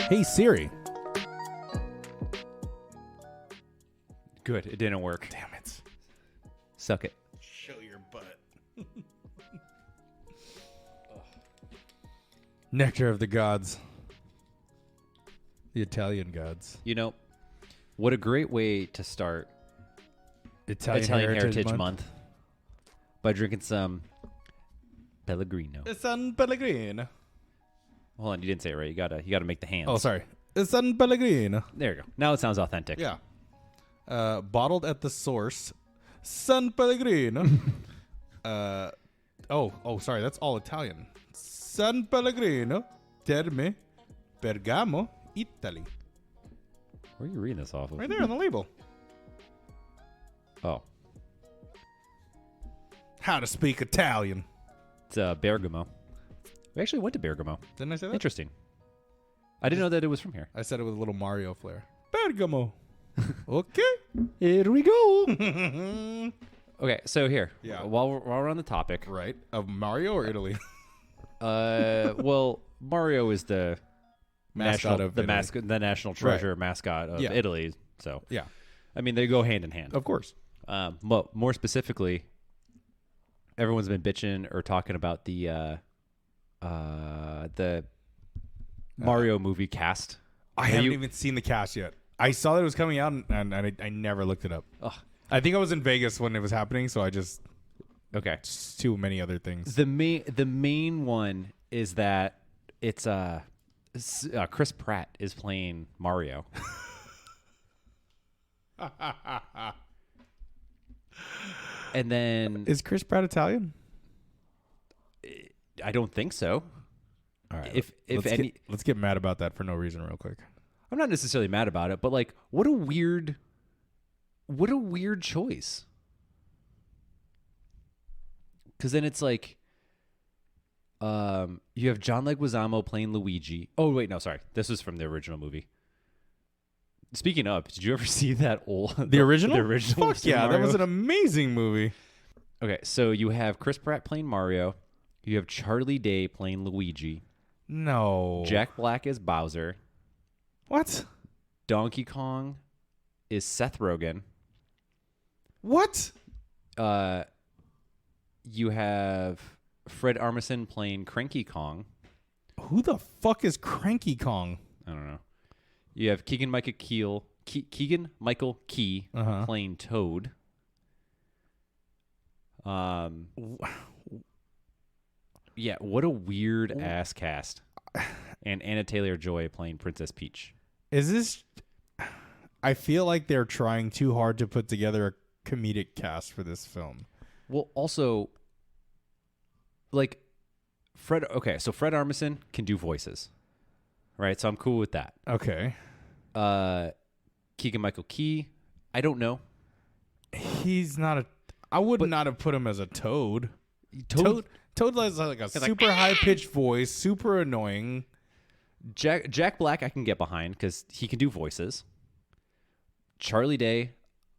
Hey Siri. Good. It didn't work. Damn it. Suck it. Show your butt. Nectar of the gods. The Italian gods. You know, what a great way to start Italian Heritage Month by drinking some Pellegrino. San Pellegrino. Hold on, you didn't say it right. You gotta make the hands. Oh, sorry. San Pellegrino. There you go. Now it sounds authentic. Yeah. Bottled at the source. San Pellegrino. Sorry. That's all Italian. San Pellegrino. Terme. Bergamo. Italy. Where are you reading this off of? Right there on the label. Oh. How to speak Italian. It's Bergamo. We actually went to Bergamo. Didn't I say that? Interesting. I didn't know that it was from here. I said it with a little Mario flair. Bergamo. Okay. Here we go. Okay, so here. Yeah. While we're on the topic. Right. Of Mario or Italy? Well, Mario is the Mascot of Italy. the national treasure mascot of Italy. So, yeah. I mean, they go hand in hand. Of course. But more specifically, everyone's been bitching or talking about the Mario movie cast. I haven't even seen the cast yet. I saw that it was coming out, and I never looked it up. Ugh. I think I was in Vegas when it was happening, so I just Okay. too many other things. The main one is that it's Chris Pratt is playing Mario. And then Is Chris Pratt Italian? I don't think so. All right. Let's get mad about that for no reason, real quick. I'm not necessarily mad about it, but like, what a weird choice. Because then it's like, you have John Leguizamo playing Luigi. Oh wait, no, sorry, this was from the original movie. Speaking of, did you ever see that old the original? The original. Fuck yeah, that was an amazing movie. Okay, so you have Chris Pratt playing Mario. You have Charlie Day playing Luigi. No. Jack Black is Bowser. What? Donkey Kong is Seth Rogen. What? You have Fred Armisen playing Cranky Kong. Who the fuck is Cranky Kong? I don't know. You have Keegan Michael Key playing Toad. Yeah, what a weird ass cast. And Anna Taylor-Joy playing Princess Peach. Is this... I feel like they're trying too hard to put together a comedic cast for this film. Well, also, like, Fred Armisen can do voices. Right? So I'm cool with that. Okay. Keegan-Michael Key, I don't know. He's not a... I would not have put him as a Toad. Toad has like a super high-pitched voice, super annoying. Jack Black I can get behind because he can do voices. Charlie Day,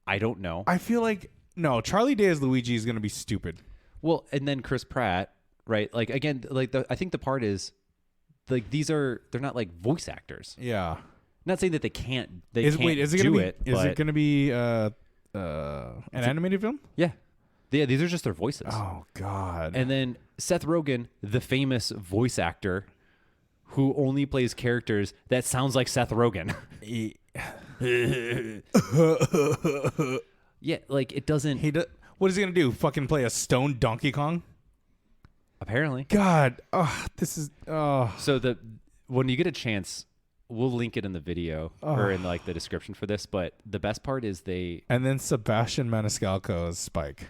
I don't know. I feel like... No, Charlie Day as Luigi is going to be stupid. Well, and then Chris Pratt, right? Like, again, like I think the part is, like, they're not like voice actors. Yeah. I'm not saying that they can't Is it going to be an animated film? Yeah. Yeah, these are just their voices. Oh, God. And then Seth Rogen, the famous voice actor who only plays characters that sounds like Seth Rogen. Yeah, like it doesn't... What is he going to do? Fucking play a stoned Donkey Kong? Apparently. God. This is... So when you get a chance, we'll link it in the video or in like the description for this, but the best part is And then Sebastian Maniscalco as Spike.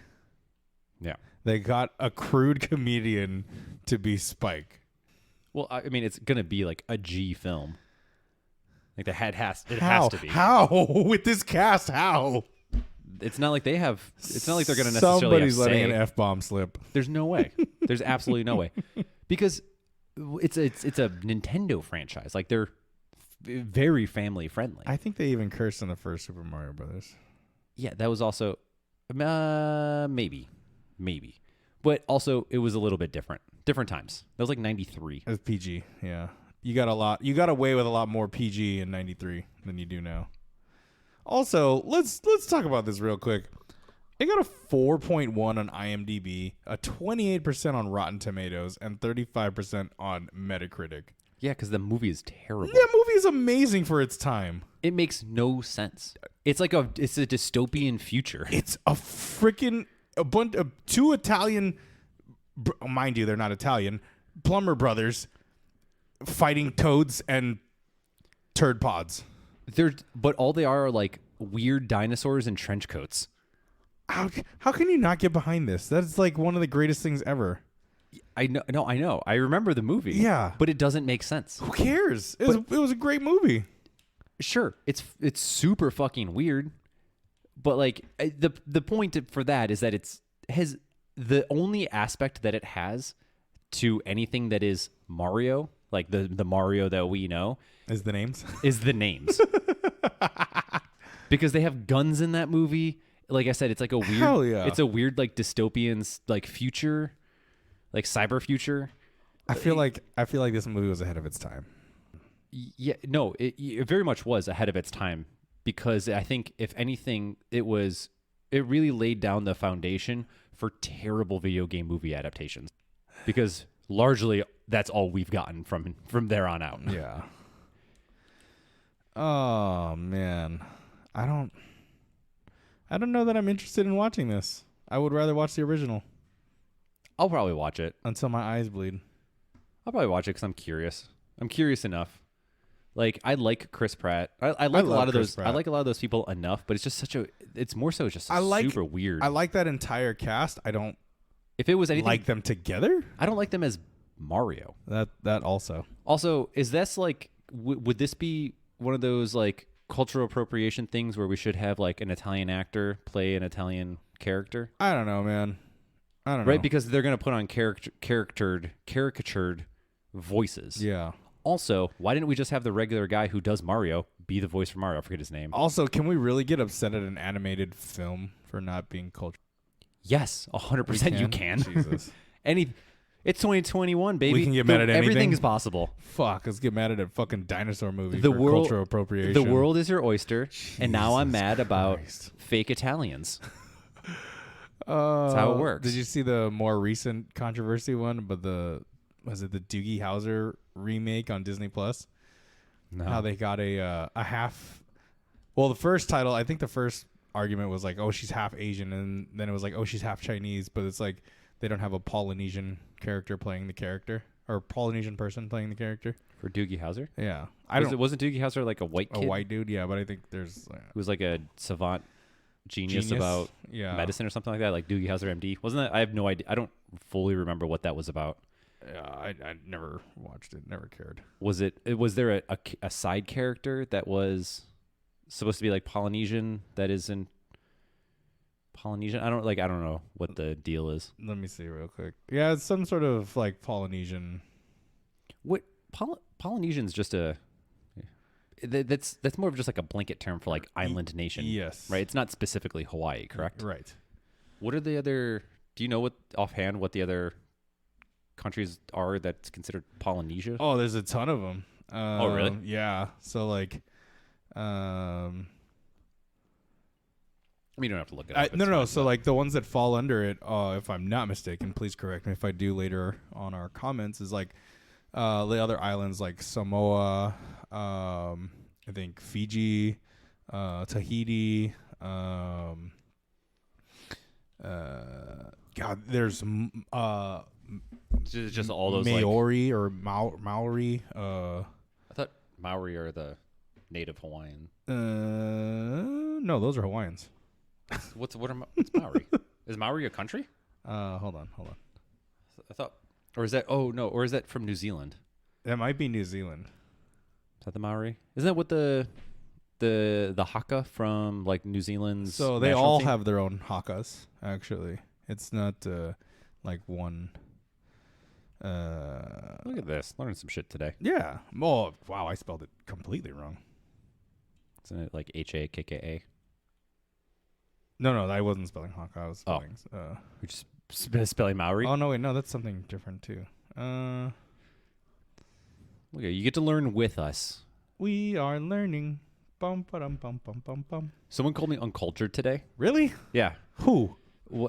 Yeah. They got a crude comedian to be Spike. Well, I mean, it's going to be like a G film. Like it has to be. How? With this cast, how? It's not like they have... It's not like they're going to necessarily Somebody's have letting say. an F-bomb slip. There's no way. There's absolutely no way. Because it's a Nintendo franchise. Like they're very family friendly. I think they even cursed in the first Super Mario Brothers. Yeah, that was also... maybe. But also, it was a little bit different. Different times. That was like 93. It was PG, yeah. You got away with a lot more PG in 93 than you do now. Also, let's talk about this real quick. It got a 4.1 on IMDb, a 28% on Rotten Tomatoes, and 35% on Metacritic. Yeah, because the movie is terrible. That movie is amazing for its time. It makes no sense. It's a dystopian future. It's a freaking bunch of two Italian, mind you, they're not Italian, plumber brothers fighting toads and turd pods. But all they are like weird dinosaurs in trench coats. How can you not get behind this? That's like one of the greatest things ever. I know. I remember the movie. Yeah. But it doesn't make sense. Who cares? It was a great movie. Sure. It's super fucking weird. But like the point for that is that has the only aspect that it has to anything that is Mario, like the Mario that we know, is the names. Because they have guns in that movie. Like I said, it's like a weird, hell yeah. It's a weird like dystopian like future, like cyber future. I feel like this movie was ahead of its time. Yeah, no, it very much was ahead of its time because I think if anything, it really laid down the foundation for terrible video game movie adaptations because largely that's all we've gotten from there on out. Yeah. Oh man, I don't know that I'm interested in watching this. I would rather watch the original. I'll probably watch it. Until my eyes bleed. I'll probably watch it because I'm curious. I'm curious enough. Like, I like Chris Pratt. I like a lot of those. I like a lot of those people enough, but it's just it's more so just super weird. I like that entire cast. I don't if it was anything like them together. I don't like them as Mario. That also. Also, is this like would this be one of those like cultural appropriation things where we should have like an Italian actor play an Italian character? I don't know, man. I don't know. Right, because they're going to put on caricatured voices. Yeah. Also, why didn't we just have the regular guy who does Mario be the voice for Mario? I forget his name. Also, can we really get upset at an animated film for not being cultural? Yes, 100% you can. Jesus. It's 2021, baby. We can get mad at anything. Everything is possible. Fuck, let's get mad at a fucking dinosaur movie The for world- cultural appropriation. The world is your oyster, and now I'm Jesus mad about Christ. fake Italians. That's how it works. Did you see the more recent controversy one? But was it the Doogie Howser remake on Disney Plus? No. How they got a half. Well, the first title, I think the first argument was like, oh, she's half Asian, and then it was like, oh, she's half Chinese. But it's like they don't have a Polynesian character playing the character, or Polynesian person playing the character. For Doogie Howser? Yeah, Wasn't Doogie Howser like a white kid? A white dude, yeah. But I think there's who was like a savant genius about medicine or something like that, like Doogie Howser MD. Wasn't that? I have no idea. I don't fully remember what that was about. Yeah, I never watched it. Never cared. Was there a side character that was supposed to be like Polynesian that isn't Polynesian? I don't know what the deal is. Let me see real quick. Yeah, it's some sort of like Polynesian. What Polynesian's just that's more of just like a blanket term for like island nation. Yes. Right? It's not specifically Hawaii, correct? Right. What are the other do you know what offhand what the other countries are that's considered Polynesia? Oh, there's a ton of them. Oh, really? Yeah. So like I mean, you don't have to look it up. No. So like the ones that fall under it, if I'm not mistaken, please correct me if I do later on our comments, is like the other islands like Samoa, I think Fiji, Tahiti, God, there's just all those Maori or Maori. I thought Maori are the native Hawaiian. No, those are Hawaiians. What's Maori? Is Maori a country? Hold on. I thought, or is that from New Zealand? That might be New Zealand. Is that the Maori? Isn't that what the Haka from like New Zealand's? So they all have their own Hakas. Actually, it's not like one. Look at this, learning some shit today. Yeah. Oh wow, I spelled it completely wrong. Isn't it like HAKKA? No, I wasn't spelling Haka. I was spelling. You're just spelling Maori. Oh no, wait, no, that's something different too. Look, you get to learn with us. We are learning. Bum, ba-dum, bum, bum, bum, bum. Someone called me uncultured today. Really? Yeah. Who?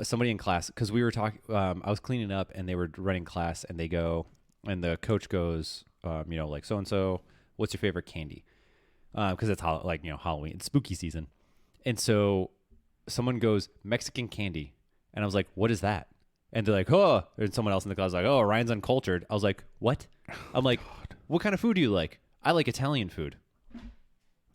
Somebody in class, because we were talking. I was cleaning up, and they were running class, and they go, and the coach goes, like so and so. What's your favorite candy? Because it's Halloween, it's spooky season, and so someone goes Mexican candy, and I was like, what is that? And they're like, oh, and someone else in the class was like, oh, Ryan's uncultured. I was like, what? I'm like, what kind of food do you like? I like Italian food.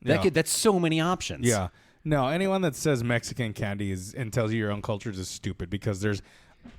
That's so many options. Yeah. No, anyone that says Mexican candy and tells you you're uncultured is stupid because there's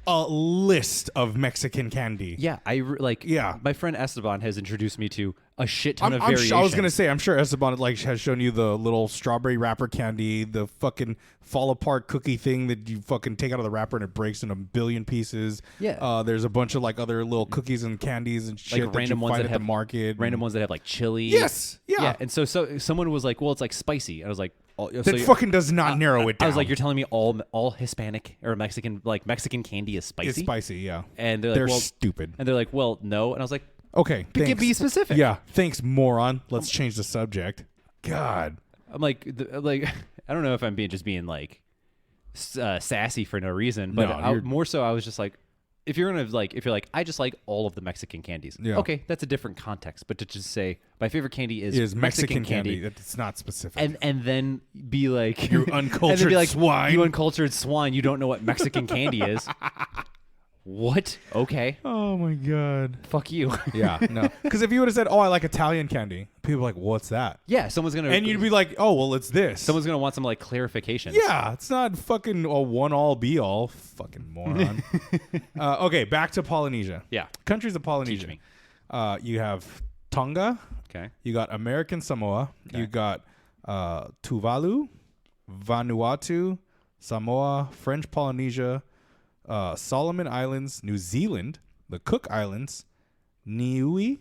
a list of Mexican candy. Yeah, my friend Esteban has introduced me to a shit ton of variations. I was going to say, I'm sure Esteban has shown you the little strawberry wrapper candy, the fucking fall apart cookie thing that you fucking take out of the wrapper and it breaks in a billion pieces. Yeah. There's a bunch of other little cookies and candies and shit that random you ones find that at have the market. Random ones that have chili. Yes. Yeah. Yeah. And so someone was like, well, it's spicy. And I was like, that fucking does not narrow it down. I was like, you're telling me all Hispanic or Mexican candy is spicy? It's spicy, yeah. And they're stupid. And they're like, well, no. And I was like, okay, thanks. Be specific. Yeah, thanks, moron. Let's change the subject. God, I'm like, I don't know if I'm being sassy for no reason, but more so, I was just like, if you're like, I just like all of the Mexican candies. Yeah. Okay, that's a different context. But to just say my favorite candy is Mexican candy. It's not specific. And then be like, you uncultured swine. You uncultured swine. You don't know what Mexican candy is. What? Okay. Oh my God. Fuck you. Yeah, no. Because if you would have said, oh, I like Italian candy, people are like, what's that? Yeah, someone's going to... And you'd be like, oh, well, it's this. Someone's going to want some clarification. Yeah, it's not fucking a one-all, be-all. Fucking moron. Okay, back to Polynesia. Yeah. Countries of Polynesia. Teach me. You have Tonga. Okay. You got American Samoa. Okay. You got Tuvalu, Vanuatu, Samoa, French Polynesia, Solomon Islands, New Zealand, the Cook Islands, Niue,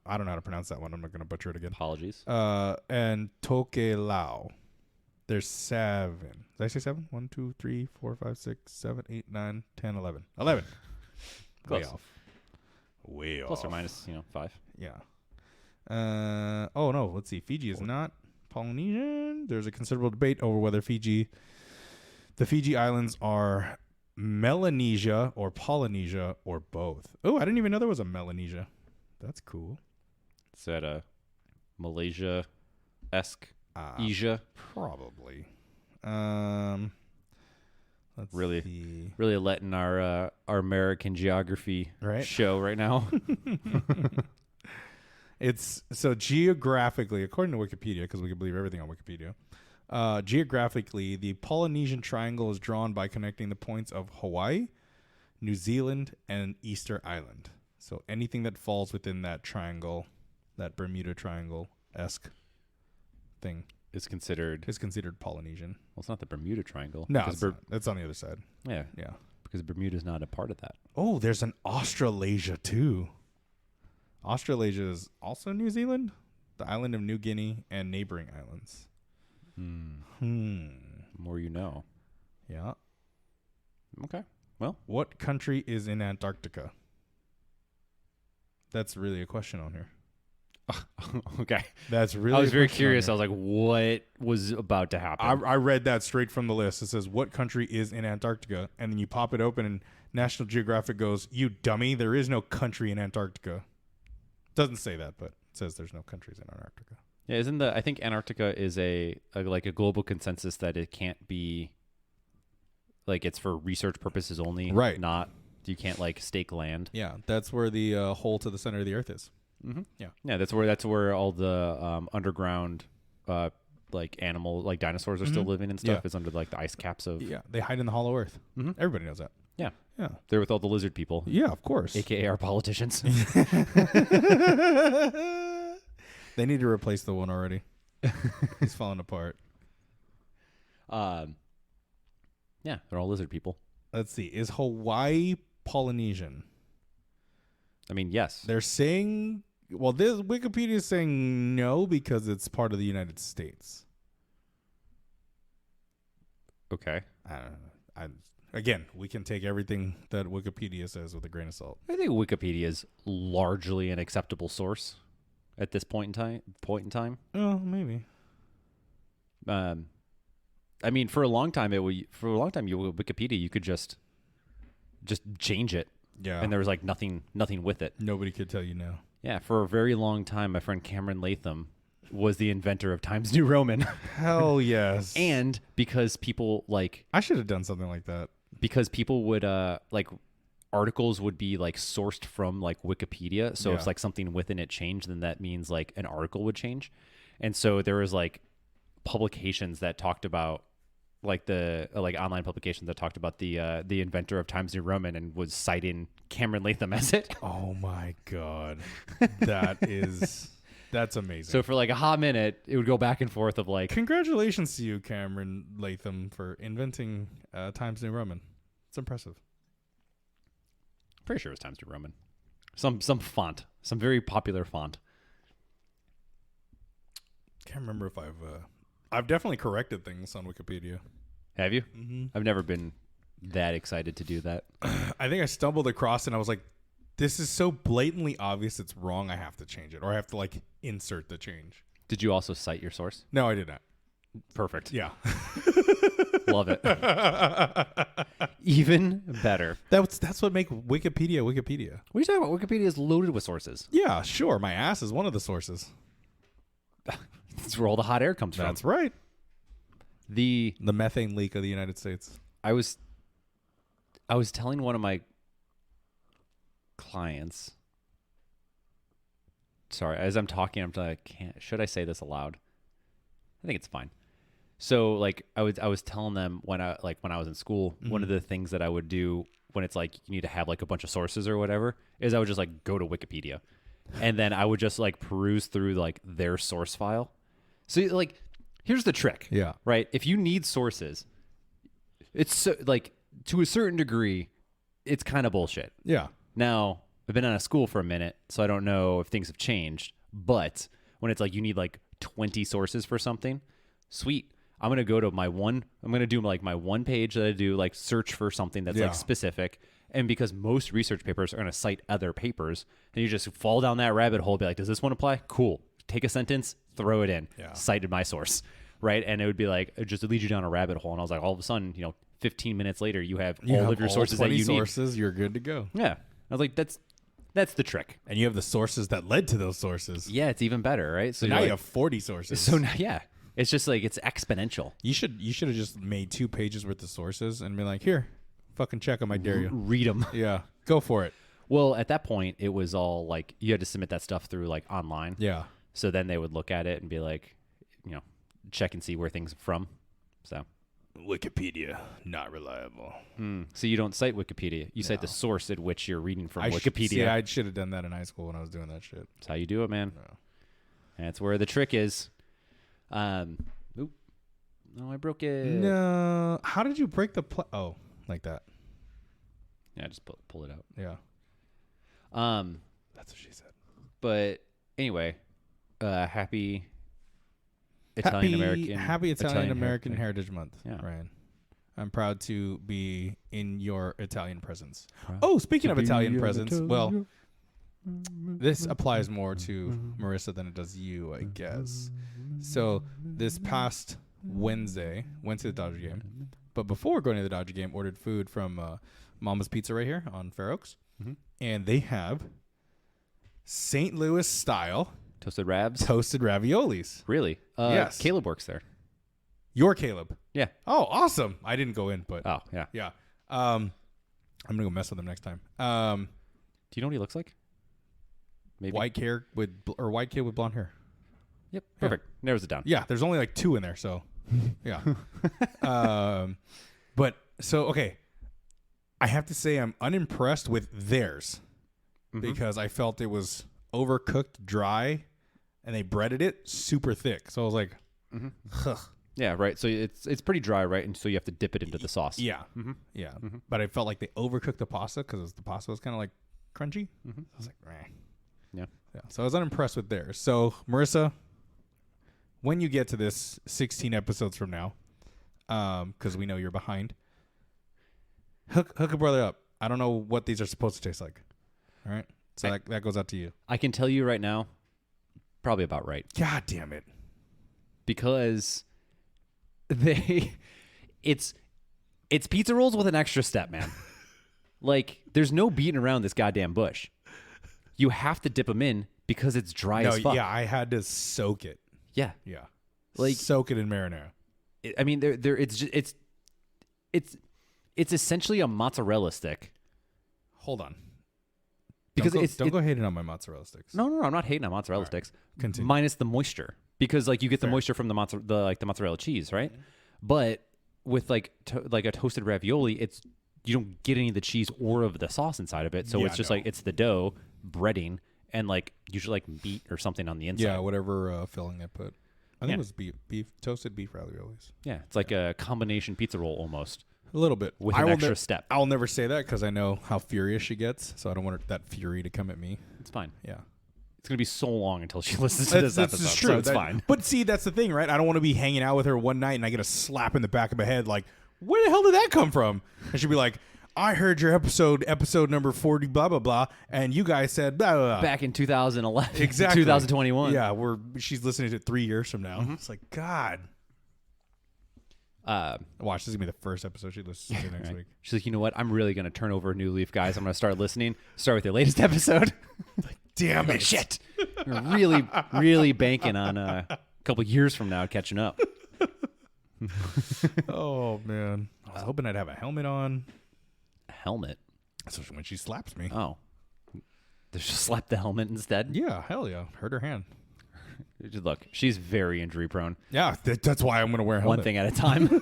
I don't know how to pronounce that one. I'm not going to butcher it again. Apologies. And Tokelau. There's 7. Did I say 7? 1, 2, 3, 4, 5, 6, 7, 8, 9, 10, 11. 11. Close. Way off. Way off. Plus or minus, 5. Yeah. Oh, no. Let's see. Fiji is not Polynesian. There's a considerable debate over whether the Fiji Islands are Melanesia or Polynesia or both. Oh, I didn't even know there was a Melanesia. That's cool. Is that a Malaysia-esque Asia? Probably. Let's really see. Really letting our American geography show right now. It's so geographically, according to Wikipedia, because we can believe everything on Wikipedia. Geographically, the Polynesian Triangle is drawn by connecting the points of Hawaii, New Zealand, and Easter Island. So anything that falls within that triangle, that Bermuda Triangle-esque thing, is considered Polynesian. Well, it's not the Bermuda Triangle. No, it's on the other side. Yeah. Yeah. Because Bermuda's not a part of that. Oh, there's an Australasia, too. Australasia is also New Zealand, the island of New Guinea, and neighboring islands. More you know. Yeah. Okay. Well, what country is in Antarctica? That's really a question on here. Okay. That's really. I was very curious. I was like, what was about to happen? I read that straight from the list. It says, what country is in Antarctica? And then you pop it open and National Geographic goes, you dummy, there is no country in Antarctica. Doesn't say that, but it says there's no countries in Antarctica. Yeah, I think Antarctica is a global consensus that it can't be, it's for research purposes only. Right. Not, you can't stake land. Yeah, that's where the hole to the center of the earth is. Mm-hmm. Yeah. Yeah, that's where all the underground animal dinosaurs are still living and stuff is under the ice caps of. Yeah, they hide in the hollow earth. Mm-hmm. Everybody knows that. Yeah. Yeah. They're with all the lizard people. Yeah, of course. AKA our politicians. They need to replace the one already. He's falling apart. Yeah, they're all lizard people. Let's see. Is Hawaii Polynesian? I mean, yes. They're saying, well, this Wikipedia is saying no because it's part of the United States. Okay. I don't know. Again, we can take everything that Wikipedia says with a grain of salt. I think Wikipedia is largely an acceptable source. at this point in time. Oh, maybe. I mean, for a long time, Wikipedia, you could just change it. Yeah. And there was like nothing with it. Nobody could tell you no. Yeah. For a very long time, my friend Cameron Latham was the inventor of Times New Roman. Hell yes. And because people I should have done something like that. Because people would articles would be like sourced from like Wikipedia. So if like something within it changed, then that means like an article would change. And so there was like publications that talked about like the online publications that talked about the inventor of Times New Roman and was citing Cameron Latham as it. Oh my God. That's amazing. So for like a hot minute, it would go back and forth of like, congratulations to you, Cameron Latham, for inventing Times New Roman. It's impressive. Pretty sure it was Times New Roman. Some font, some very popular font. Can't remember if I've definitely corrected things on Wikipedia. Have you? Mm-hmm. I've never been that excited to do that. I think I stumbled across it and I was like, this is so blatantly obvious it's wrong, I have to change it. Or I have to like insert the change. Did you also cite your source? No, I did not. Perfect. Yeah. Love it. Even better. That's what make Wikipedia Wikipedia. What are you talking about? Wikipedia is loaded with sources. Yeah, sure. My ass is one of the sources. That's where all the hot air comes from. That's right. The methane leak of the United States. I was telling one of my clients. Sorry, as I'm talking, I'm like, should I say this aloud? I think it's fine. So like I was telling them when I was in school, one of the things that I would do when it's like you need to have like a bunch of sources or whatever is I would just like go to Wikipedia, and then I would just like peruse through like their source file. So like, here's the trick. Yeah. Right. If you need sources, it's so, like to a certain degree, it's kind of bullshit. Yeah. Now I've been out of school for a minute, so I don't know if things have changed. But when it's like you need like 20 sources for something, sweet. I'm going to go to I'm going to do like my one page that I do like search for something that's like specific. And because most research papers are going to cite other papers, and you just fall down that rabbit hole, be like, does this one apply? Cool. Take a sentence, throw it in, cited my source. Right. And it would be like, it just lead you down a rabbit hole. And I was like, all of a sudden, 15 minutes later, you have all of your sources that you need. Sources, you're good to go. Yeah. I was like, that's the trick. And you have the sources that led to those sources. Yeah. It's even better. Right. So now you have 40 sources. So now, yeah. It's just like it's exponential. You should have just made 2 pages worth of sources and be like, here, fucking check them. I dare you. Read them. Yeah, go for it. Well, at that point, it was all like you had to submit that stuff through like online. Yeah. So then they would look at it and be like, check and see where things are from. So Wikipedia, not reliable. So you don't cite Wikipedia. You cite the source at which you're reading from Wikipedia. I should have done that in high school when I was doing that shit. That's how you do it, man. No. That's where the trick is. No, I broke it. No. How did you break the like that? Yeah, just pull it out. Yeah. That's what she said. But anyway, happy Italian American Heritage Month, yeah. Ryan. I'm proud to be in your Italian presence. Proud speaking of Italian presence, well, this applies more to Marissa than it does you, I guess. So this past Wednesday, went to the Dodger game. But before going to the Dodger game, ordered food from Mama's Pizza right here on Fair Oaks. Mm-hmm. And they have St. Louis style toasted raviolis. Really? Yes. Caleb works there. Your Caleb? Yeah. Oh, awesome. I didn't go in, but. Oh, yeah. Yeah. I'm going to go mess with him next time. Do you know what he looks like? Maybe. White kid with blonde hair. Yep. Perfect. Yeah. Narrows it down. Yeah. There's only like 2 in there. So, yeah. But so, okay. I have to say I'm unimpressed with theirs because I felt it was overcooked dry and they breaded it super thick. So I was like, ugh. Yeah, right. So it's pretty dry, right? And so you have to dip it into the sauce. Yeah. Mm-hmm. Yeah. Mm-hmm. But I felt like they overcooked the pasta because the pasta was kind of like crunchy. Mm-hmm. So I was like, meh. Yeah. So I was unimpressed with theirs. So Marissa, when you get to this 16 episodes from now, because we know you're behind, hook a brother up. I don't know what these are supposed to taste like. All right. So that goes out to you. I can tell you right now, probably about right. God damn it. Because it's pizza rolls with an extra step, man. Like, there's no beating around this goddamn bush. You have to dip them in because it's dry as fuck. Yeah, I had to soak it. Yeah. Yeah. Like, soak it in marinara. I mean, it's essentially a mozzarella stick. Hold on. Because don't go hating on my mozzarella sticks. No, I'm not hating on mozzarella sticks. Continue. Minus the moisture, because like you get the moisture from the mozzarella cheese, right? Mm-hmm. But with like a toasted ravioli, you don't get any of the cheese or of the sauce inside of it, so it's just like it's the dough, breading, and like usually like meat or something on the inside. Yeah, whatever filling I put. I think it was beef, toasted beef raviolis. Yeah, it's like a combination pizza roll almost. A little bit. With an extra step. I'll never say that because I know how furious she gets, so I don't want that fury to come at me. It's fine. Yeah. It's going to be so long until she listens to this episode. That's true. So it's fine. But see, that's the thing, right? I don't want to be hanging out with her one night and I get a slap in the back of my head like, where the hell did that come from? And she'll be like, I heard your episode number 40, blah, blah, blah, and you guys said blah, blah, blah. Back in 2011. Exactly. 2021. Yeah, she's listening to it 3 years from now. Mm-hmm. It's like, God. Watch, this is going to be the first episode she listens to next week. She's like, you know what? I'm really going to turn over a new leaf, guys. I'm going to start listening. Start with your latest episode. Like, damn it. Shit. We're really, really banking on a couple years from now catching up. Oh, man. I was hoping I'd have a helmet on. Helmet? Especially when she slaps me. Oh. Does she slap the helmet instead? Yeah, hell yeah. Hurt her hand. Look, she's very injury prone. Yeah, that's why I'm going to wear a helmet. One thing at a time.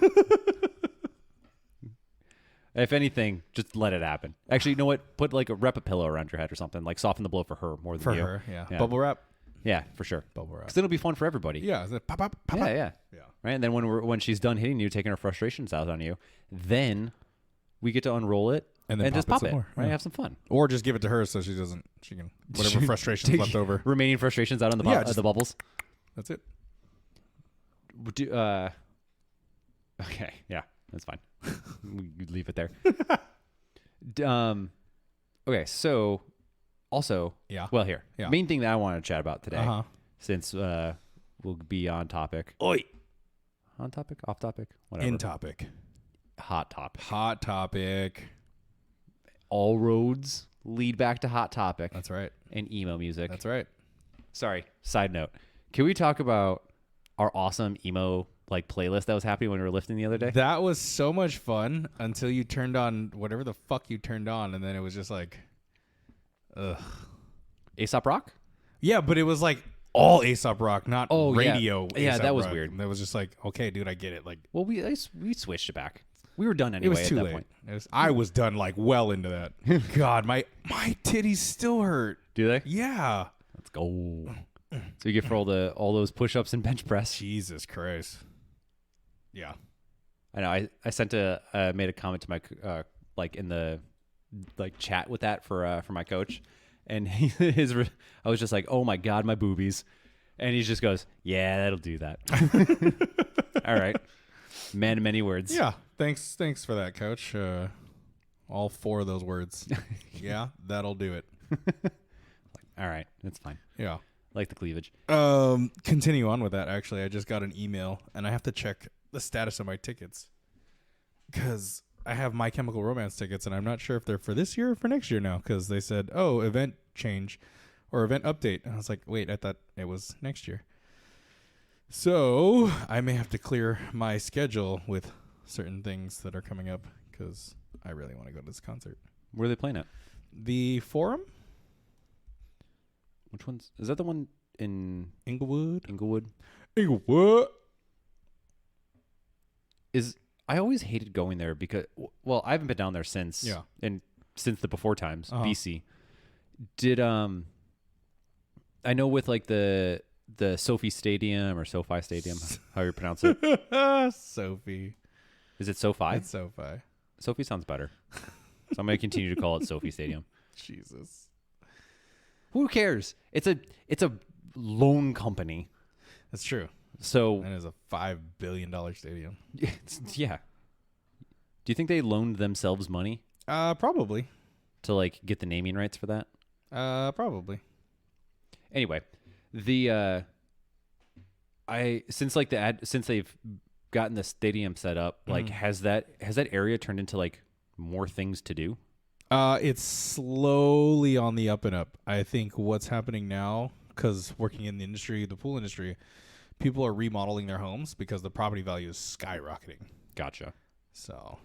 If anything, just let it happen. Actually, you know what? Put like a pillow around your head or something. Like soften the blow for her more than you. For her, yeah. Bubble wrap. Yeah, for sure. Bubble wrap. Because it'll be fun for everybody. Yeah. Pop, pop, pop, yeah. Right, and then when she's done hitting you, taking her frustrations out on you, then we get to unroll it and just pop it. More. Right, have some fun. Or just give it to her so she can whatever frustrations left over. Remaining frustrations out on the bubbles. That's it. Okay, yeah, that's fine. We leave it there. Okay, so also, main thing that I want to chat about today, since we'll be on topic. On topic, off topic, whatever. In topic. Hot topic. Hot topic. All roads lead back to hot topic. That's right. And emo music. That's right. Sorry, side note. Can we talk about our awesome emo like playlist that was happening when we were lifting the other day? That was so much fun until you turned on whatever the fuck you turned on, and then it was just like, ugh. Aesop Rock? Yeah, but it was like all Aesop Rock, not radio. Yeah, A$AP that was Rock. weird. And it was just like, okay, dude, I get it. Like, well, we switched it back. We were done anyway. It was too at that late. Point. I was done like well into that. God, my titties still hurt. Do they? Yeah. Let's go. So you get for all those push-ups and bench press. Jesus Christ. Yeah. I know. I sent made a comment to my like in the like chat with that for my coach, and I was just like, oh my God, my boobies, and he just goes, yeah, that'll do that. All right, man, many words. Yeah. Thanks for that, Coach. All 4 of those words. Yeah, that'll do it. All right, that's fine. Yeah. Like the cleavage. Continue on with that. Actually, I just got an email, and I have to check the status of my tickets because I have My Chemical Romance tickets, and I'm not sure if they're for this year or for next year now because they said, oh, event change or event update. And I was like, wait, I thought it was next year. So I may have to clear my schedule with certain things that are coming up because I really want to go to this concert. Where are they playing at? The Forum. Which one's? Is that the one in Inglewood? Inglewood. I always hated going there because, well, I haven't been down there since. Yeah. And since the before times, BC. Did I know with like the Sophie Stadium or SoFi Stadium, how you pronounce it? Sophie. Is it SoFi? It's SoFi. Sophie sounds better. So I'm going to continue to call it Sophie Stadium. Jesus. Who cares? It's a loan company. That's true. So and it's a $5 billion stadium. Yeah. Do you think they loaned themselves money? Probably. To like get the naming rights for that? Probably. Anyway, Since like since they've gotten the stadium set up, like has that area turned into like more things to do? It's slowly on the up and up. I think what's happening now, because working in the industry, the pool industry, people are remodeling their homes because the property value is skyrocketing. Gotcha. So,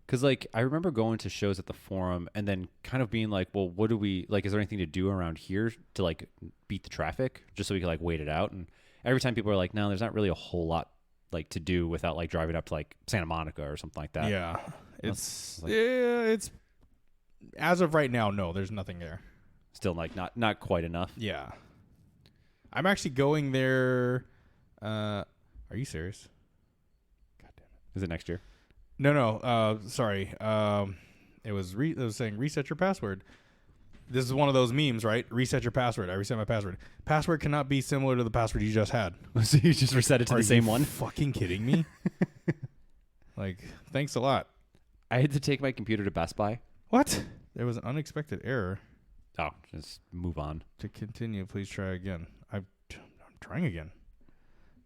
because like I remember going to shows at the Forum and then kind of being like, well, what do we like? Is there anything to do around here to like beat the traffic, just so we could like wait it out? And every time people are like, no, there's not really a whole lot like to do without like driving up to like Santa Monica or something like that. yeah, it's as of right now, no, there's nothing there. Still like not quite enough. Yeah, I'm actually going there. Are you serious? God damn it! Is it next year? No. Sorry. It was saying reset your password. This is one of those memes, right? Reset your password. I reset my password. Password cannot be similar to the password you just had. So you just reset it to the same one? Fucking kidding me? Like, thanks a lot. I had to take my computer to Best Buy. What? There was an unexpected error. Oh, just move on. To continue, please try again. I'm trying again.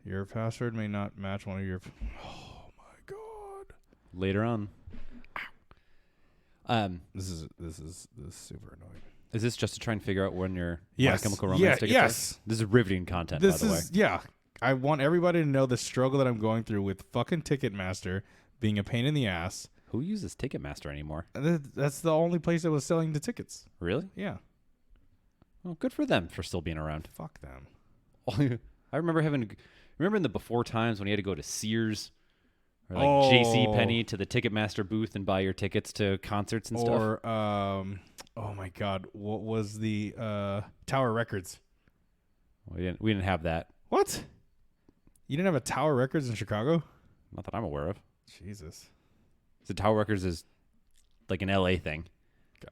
Your password may not match one of your... Oh, my God. Later on. This is super annoying. Is this just to try and figure out when your yes. My Chemical Romance tickets yes. are? This is riveting content, by the way. Yeah. I want everybody to know the struggle that I'm going through with fucking Ticketmaster being a pain in the ass. Who uses Ticketmaster anymore? That's the only place that was selling the tickets. Really? Yeah. Well, good for them for still being around. Fuck them. I remember in the before times when you had to go to Sears or like J.C. Penney to the Ticketmaster booth and buy your tickets to concerts and stuff. Or, oh my God, what was the Tower Records? We didn't have that. What? You didn't have a Tower Records in Chicago? Not that I'm aware of. Jesus. The Tower Records is like an L.A. thing.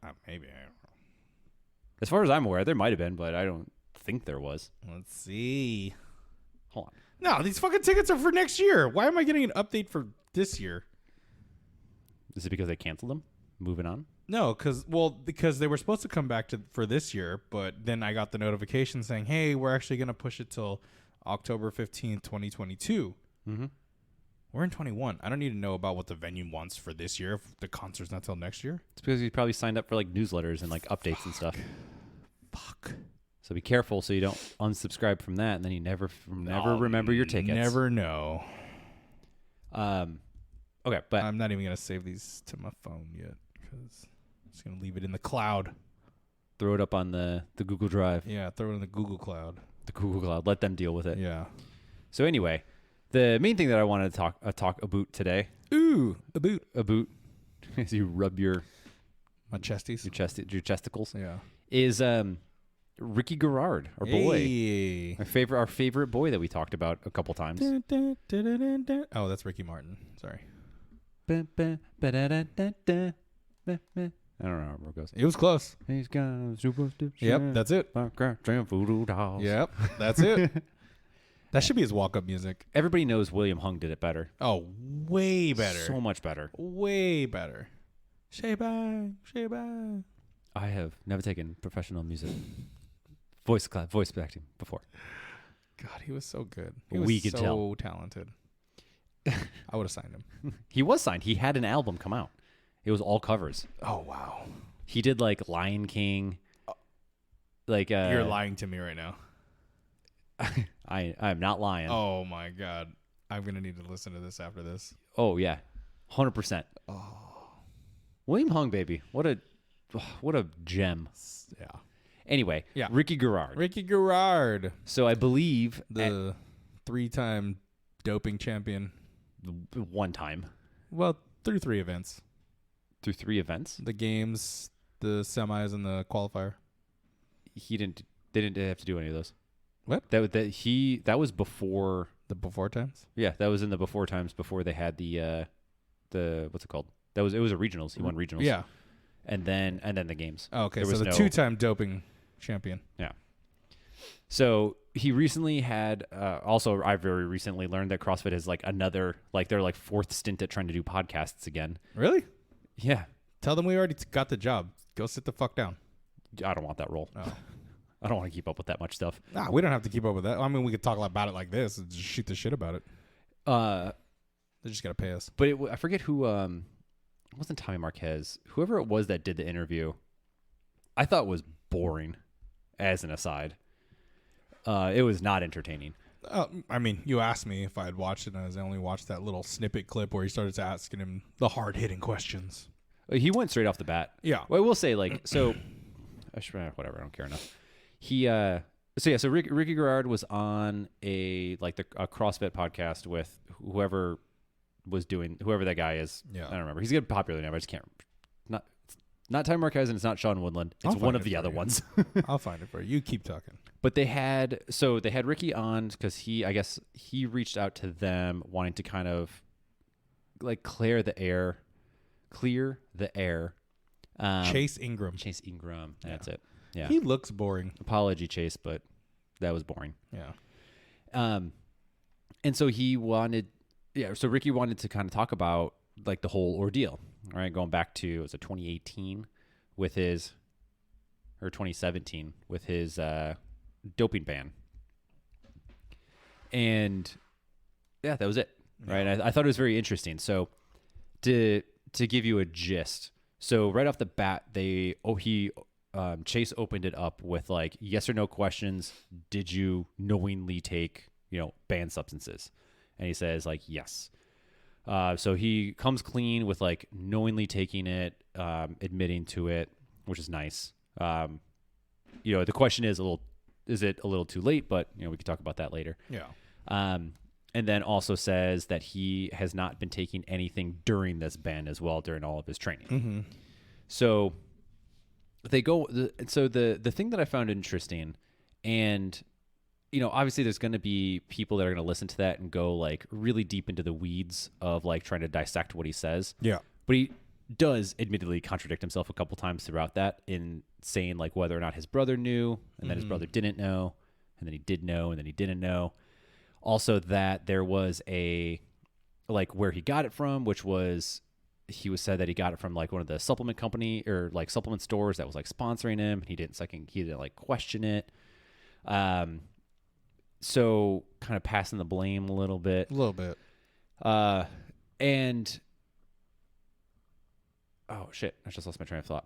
God, maybe. I don't know. As far as I'm aware, there might have been, but I don't think there was. Let's see. Hold on. No, these fucking tickets are for next year. Why am I getting an update for this year? Is it because they canceled them? Moving on? No, because they were supposed to come back for this year, but then I got the notification saying, hey, we're actually going to push it till October 15th, 2022. Mm-hmm. We're in 21. I don't need to know about what the venue wants for this year if the concert's not till next year. It's because you probably signed up for like newsletters and like updates and stuff. Fuck. So be careful so you don't unsubscribe from that, and then you never remember your tickets. Never know. Okay, but I'm not even gonna save these to my phone yet because I'm just gonna leave it in the cloud. Throw it up on the Google Drive. Yeah, throw it in the Google Cloud. The Google Cloud. Let them deal with it. Yeah. So anyway, the main thing that I wanted to talk about today. Ooh, a boot. As you rub my chesties, your chesticles. Yeah. Is Ricky Garard, our boy, our favorite boy that we talked about a couple times. Oh, that's Ricky Martin. Sorry. I don't know how it goes. It was close. He's got superstition. Yep, that's it. Yep, that's it. That should be his walk-up music. Everybody knows William Hung did it better. Oh, way better. So much better. Way better. Sheba. I have never taken professional music voice acting before. God, he was so good. We could tell. So talented. I would have signed him. He was signed. He had an album come out. It was all covers. Oh, wow. He did like Lion King. Like you're lying to me right now. I'm not lying. Oh my God. I'm going to need to listen to this after this. Oh yeah. 100%. Oh. William Hung, baby. What a gem. Yeah. Anyway, yeah. Ricky Garard. So I believe the 3-time doping champion. One time. Well, through 3 events. Through 3 events? The games, the semis, and the qualifier. They didn't have to do any of those. What? That was before the before times? Yeah, that was in the before times before they had the what's it called? It was a regionals. He won regionals. Yeah. And then the games. Oh, okay, so the 2-time doping champion. Yeah. So he recently had also I very recently learned that CrossFit is like another their 4th stint at trying to do podcasts again. Really? Yeah. Tell them we already got the job. Go sit the fuck down. I don't want that role. Oh. I don't want to keep up with that much stuff. Nah, we don't have to keep up with that. I mean, we could talk about it like this and just shoot the shit about it. They just gotta pay us. But I forget who. It wasn't Tommy Marquez. Whoever it was that did the interview, I thought was boring. As an aside, it was not entertaining. I mean, you asked me if I had watched it, and I only watched that little snippet clip where he started asking him the hard-hitting questions. He went straight off the bat. Yeah. Well, I will say, like, so, whatever, I don't care enough. So Ricky Garard was on a CrossFit podcast with whoever that guy is. Yeah. I don't remember. He's getting popular now, but I just can't. Not Ty Marquez, and it's not Sean Woodland. It's one of the other ones. I'll find it for you. You keep talking. But they had Ricky on because I guess he reached out to them wanting to kind of like clear the air. Chase Ingram. That's it. Yeah. He looks boring. Apology, Chase, but that was boring. Yeah. And so he wanted, so Ricky wanted to kind of talk about like the whole ordeal, right? Going back to, was it 2018 with his, or 2017 with his doping ban. And yeah, that was it, right? I thought it was very interesting. So to give you a gist, so right off the bat, Chase opened it up with like yes or no questions. Did you knowingly take, banned substances? And he says like, yes. So he comes clean with like knowingly taking it, admitting to it, which is nice. The question is it a little too late? But we could talk about that later. Yeah. And then also says that he has not been taking anything during this ban as well, during all of his training. Mm-hmm. So they go. The thing that I found interesting, and obviously there's going to be people that are going to listen to that and go like really deep into the weeds of like trying to dissect what he says. Yeah. But he does admittedly contradict himself a couple times throughout that in saying like whether or not his brother knew, and then his brother didn't know, and then he did know, and then he didn't know. Also that there was a like where he got it from, which was he said that he got it from like one of the supplement company or like supplement stores that was like sponsoring him, and he didn't like question it. So kind of passing the blame a little bit. And oh shit, I just lost my train of thought.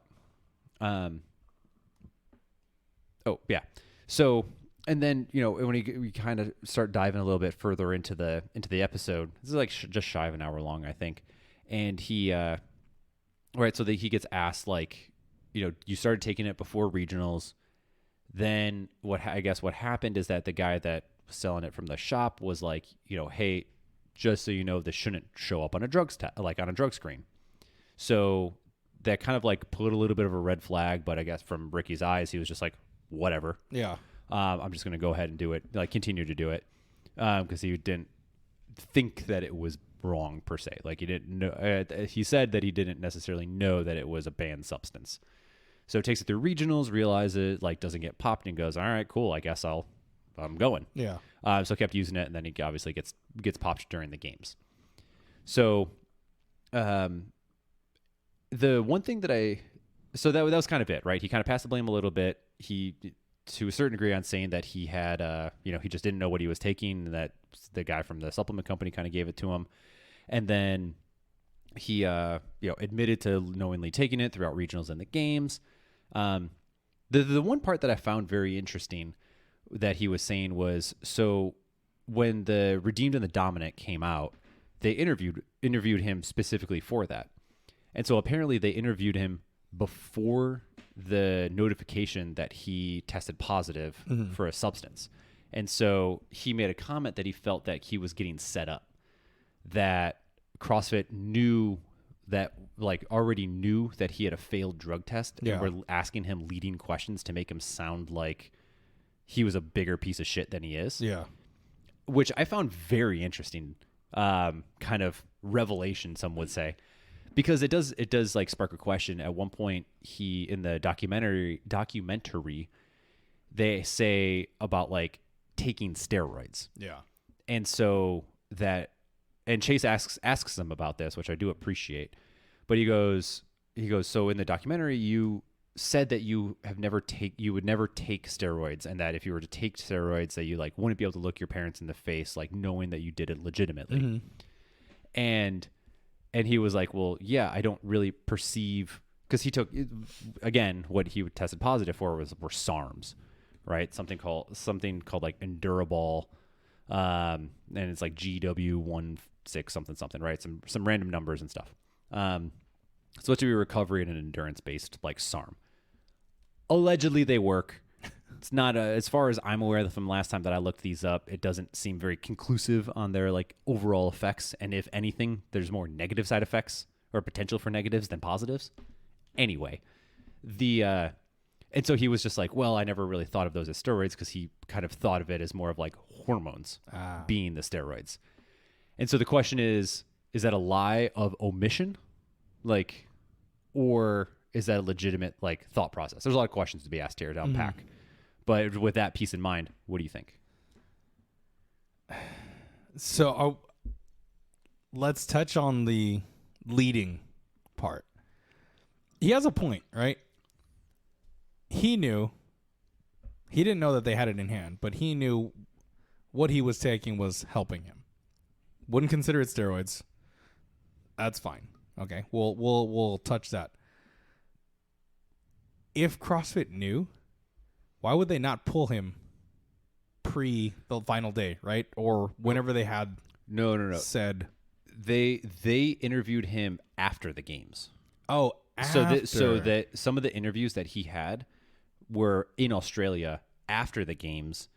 Oh yeah. So, and then, when we kind of start diving a little bit further into the episode, this is like just shy of an hour long, I think. And he, right. So he gets asked like, you started taking it before regionals. Then what happened is that the guy that was selling it from the shop was like, hey, just so you know, this shouldn't show up on a drug screen. So that kind of like put a little bit of a red flag, but I guess from Ricky's eyes, he was just like, whatever. Yeah. I'm just going to go ahead and do it, like continue to do it. Because he didn't think that it was wrong per se. Like he didn't know, he said that he didn't necessarily know that it was a banned substance. So takes it through regionals, realizes like doesn't get popped, and goes, all right, cool. I guess I'm going. Yeah. So kept using it, and then he obviously gets popped during the games. So, the one thing that that was kind of it, right? He kind of passed the blame a little bit. He, to a certain degree, on saying that he had, he just didn't know what he was taking, and that the guy from the supplement company kind of gave it to him. And then he, admitted to knowingly taking it throughout regionals and the games. The one part that I found very interesting that he was saying was, so when the Redeemed and the Dominant came out, they interviewed him specifically for that. And so apparently they interviewed him before the notification that he tested positive for a substance. And so he made a comment that he felt that he was getting set up, that CrossFit knew that, like, already knew that he had a failed drug test, and were asking him leading questions to make him sound like he was a bigger piece of shit than he is. Yeah. Which I found very interesting, kind of revelation, some would say. Because it does like spark a question. At one point, in the documentary, they say about like taking steroids. Yeah. And so and Chase asks them about this, which I do appreciate. But he goes, so in the documentary, you said that you would never take steroids, and that if you were to take steroids, that you like wouldn't be able to look your parents in the face, like knowing that you did it legitimately. Mm-hmm. And he was like, well, yeah, I don't really perceive, because he took, again, what he tested positive for were SARMs, right? Something called like Endurabol, and it's like GW16 something, right? Some random numbers and stuff. So it's to be recovery in an endurance-based like SARM. Allegedly, they work. It's not as far as I'm aware from last time that I looked these up. It doesn't seem very conclusive on their like overall effects, and if anything, there's more negative side effects or potential for negatives than positives. Anyway, and so he was just like, well, I never really thought of those as steroids, because he kind of thought of it as more of like hormones being the steroids. And so the question is that a lie of omission, like, or is that a legitimate like thought process? There's a lot of questions to be asked here to unpack. But with that piece in mind, what do you think? So let's touch on the leading part. He has a point, right? He knew. He didn't know that they had it in hand, but he knew what he was taking was helping him. Wouldn't consider it steroids. That's fine. Okay, we'll touch that. If CrossFit knew, why would they not pull him pre the final day, right? Or whenever they had no said they interviewed him after the games. Oh, after. So that some of the interviews that he had were in Australia after the games,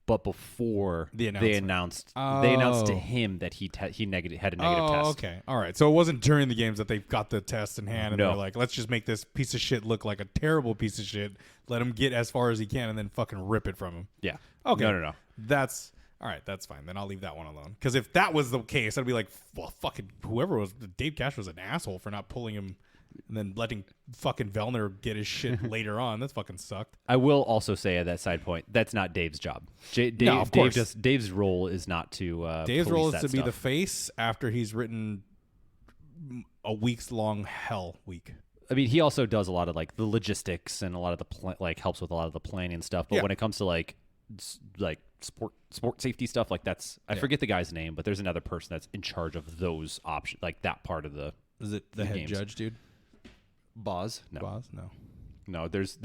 but before they announced to him that he had a negative test. Okay, all right. So it wasn't during the games that they got the test in hand and they're like, let's just make this piece of shit look like a terrible piece of shit. Let him get as far as he can and then fucking rip it from him. Yeah. Okay. No. That's all right. That's fine. Then I'll leave that one alone. Because if that was the case, I'd be like, well, fucking whoever was Dave Cash was an asshole for not pulling him and then letting fucking Vellner get his shit later on. That's fucking sucked. I will also say at that side point, that's not Dave's job. No, of course. Dave's role is not to Dave's role is to be stuff. the face after he's written a week's long hell week. I mean, he also does a lot of like the logistics and a lot of the helps with a lot of the planning and stuff. But when it comes to like sport safety stuff, like I forget the guy's name, but there's another person that's in charge of those options, like that part of the. Is it the head judge, dude? Boz? No. Boz? No. There's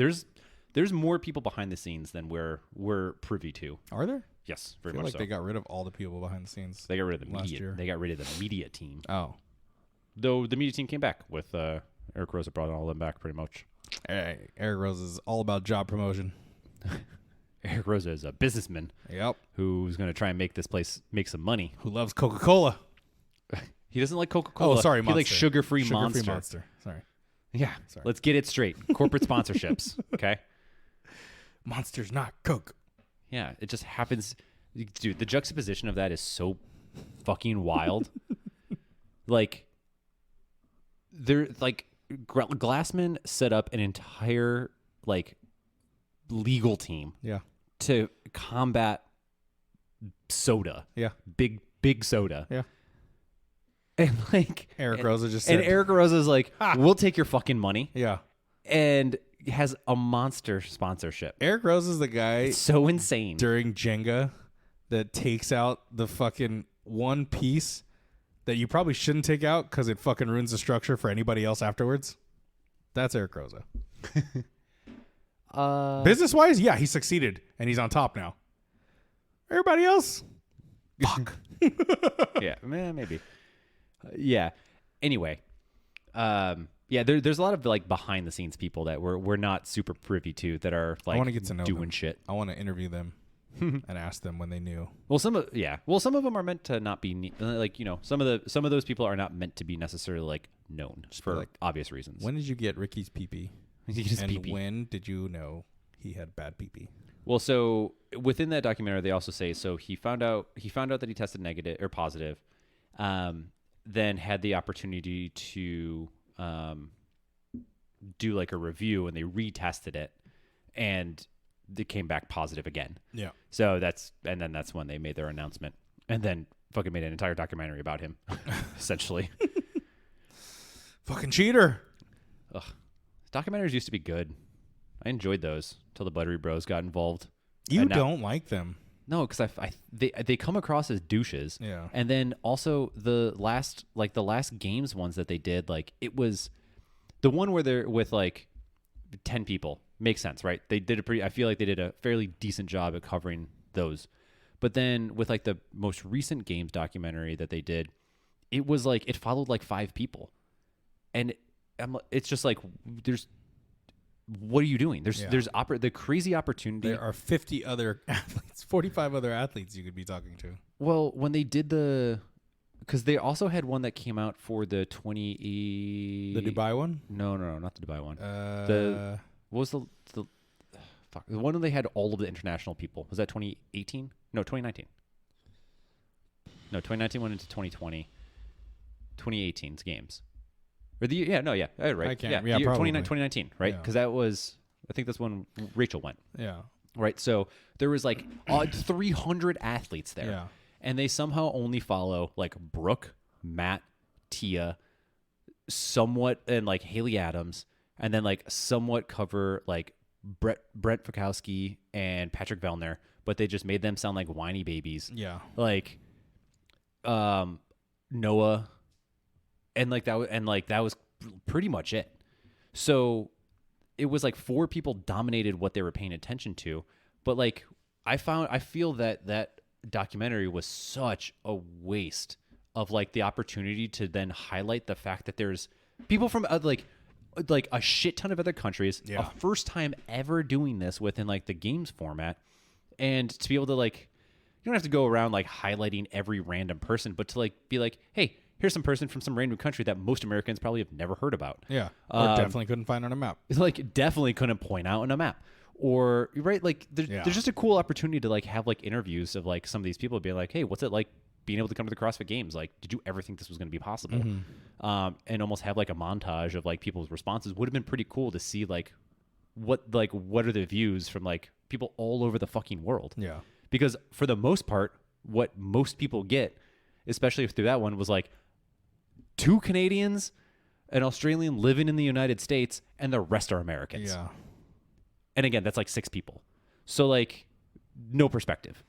more people behind the scenes than we're privy to. Are there? Yes, very much. They got rid of all the people behind the scenes. They got rid of the media. They got rid of the media team. Oh, though the media team came back with Eric Rosa brought all of them back pretty much. Hey, Eric Rosa is all about job promotion. Eric Rosa is a businessman. Yep. Who's going to try and make this place make some money. Who loves Coca-Cola. He doesn't like Coca-Cola. Oh, sorry, He Monster. likes sugar-free Monster. Sugar-free Monster. Sorry. Yeah. Sorry. Let's get it straight. Corporate sponsorships. Okay. Monster's not Coke. Yeah. It just happens. Dude, the juxtaposition of that is so fucking wild. Glassman set up an entire legal team. Yeah. To combat soda. Yeah. Big soda. Yeah. And Eric Rosa just said. And Eric Rosa is like, we'll take your fucking money. Yeah. And has a Monster sponsorship. Eric Rosa is the guy. It's so insane. During Jenga that takes out the fucking one piece that you probably shouldn't take out because it fucking ruins the structure for anybody else afterwards. That's Eric Rosa. Business-wise, yeah, he succeeded, and he's on top now. Everybody else? Fuck. Yeah, maybe. Yeah. Anyway, there's a lot of behind-the-scenes people that we're not super privy to that are I want to get to know doing them. shit. I want to interview them and ask them when they knew. Well, some of them are meant to not be some of those people are not meant to be necessarily known for obvious reasons. When did you get Ricky's pee-pee? When did you know he had bad pee-pee? Well, so within that documentary, they also say he found out that he tested negative or positive, then had the opportunity to do a review, and they retested it, and they came back positive again. Yeah. So that's when they made their announcement, and then fucking made an entire documentary about him, essentially. Fucking cheater. Ugh. Documentaries used to be good. I enjoyed those till the Buttery Bros got involved. You And now- don't like them. No, because they come across as douches. Yeah. And then also the last games ones that they did, like it was the one where they're with like 10 people. Makes sense, right? They did I feel like they did a fairly decent job at covering those. But then with like the most recent games documentary that they did, it was like it followed like 5 people. And it's just like what are you doing? There's the crazy opportunity. There are 50 other athletes, 45 other athletes you could be talking to. Well, when they did because they also had one that came out for the The Dubai one? No, not the Dubai one. What was the one where they had all of the international people? Was that 2018? No, 2019. No, 2019 went into 2020. 2018's games. Or right. I can't. Yeah, Yeah, probably. 2019, right? Because that was, I think that's when Rachel went. Yeah. Right. So there was like 300 athletes there. Yeah. And they somehow only follow like Brooke, Matt, Tia, somewhat, and like Haley Adams, and then like somewhat cover like Brett Fakowski and Patrick Vellner, but they just made them sound like whiny babies. Yeah. Like Noah. And that was pretty much it. So it was like 4 people dominated what they were paying attention to. But like I feel that documentary was such a waste of like the opportunity to then highlight the fact that there's people from like a shit ton of other countries, Yeah. a first time ever doing this within like the games format, and to be able to like, you don't have to go around like highlighting every random person, but to like be like, hey, here's some person from some random country that most Americans probably have never heard about. Yeah. Or definitely couldn't find on a map. Like definitely couldn't point out on a map. Or right, like there's just a cool opportunity to like have like interviews of like some of these people being like, hey, what's it like being able to come to the CrossFit Games? Like, did you ever think this was going to be possible? Mm-hmm. And almost have like a montage of like people's responses. Would have been pretty cool to see like what are the views from like people all over the fucking world. Yeah. Because for the most part, what most people get, especially through that one, was like 2 Canadians, an Australian living in the United States, and the rest are Americans. Yeah. And again, that's like 6 people. So like no perspective.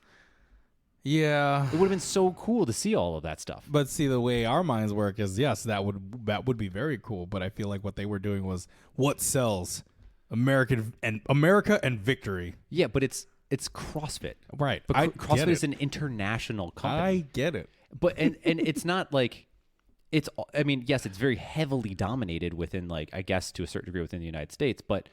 Yeah. It would have been so cool to see all of that stuff. But see, the way our minds work is, yes, that would be very cool. But I feel like what they were doing was what sells America and victory. Yeah, but it's CrossFit. Right. But I CrossFit get is it. an international company. I get it. But and it's not like I mean, yes, it's very heavily dominated within like, I guess to a certain degree within the United States, but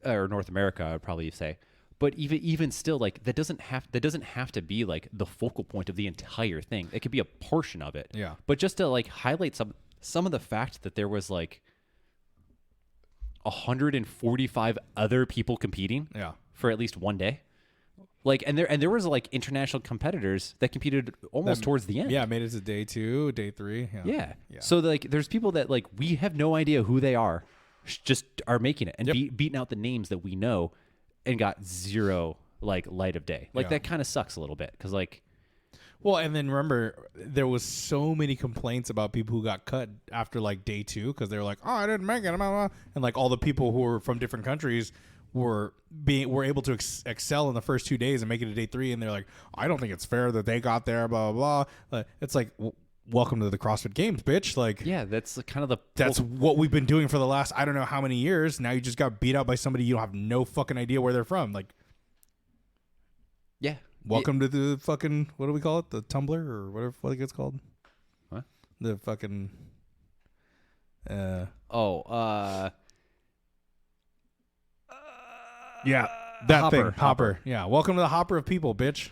or North America, I would probably say. But even still, like that doesn't have to be like the focal point of the entire thing. It could be a portion of it. Yeah. But just to like highlight some of the fact that there was like 145 other people competing. Yeah. For at least one day. Like and there was like international competitors that competed almost towards the end. Yeah, made it to day 2, day 3. Yeah. So like there's people that like we have no idea who they are, just are making it and beating out the names that we know and got 0 like light of day. Like that kind of sucks a little bit cuz like well, and then remember there was so many complaints about people who got cut after like day 2 cuz they were like, "Oh, I didn't make it." And like all the people who were from different countries were able to excel in the first 2 days and make it to day 3, and they're like, I don't think it's fair that they got there, blah blah blah. It's like, welcome to the CrossFit Games, bitch. Like, yeah, that's kind of that's what we've been doing for the last I don't know how many years. Now you just got beat out by somebody you don't have no fucking idea where they're from. Like, yeah, welcome to the fucking, what do we call it, the Tumblr or whatever what it gets called? What? The fucking yeah, that Hopper. Yeah, welcome to the Hopper of people, bitch.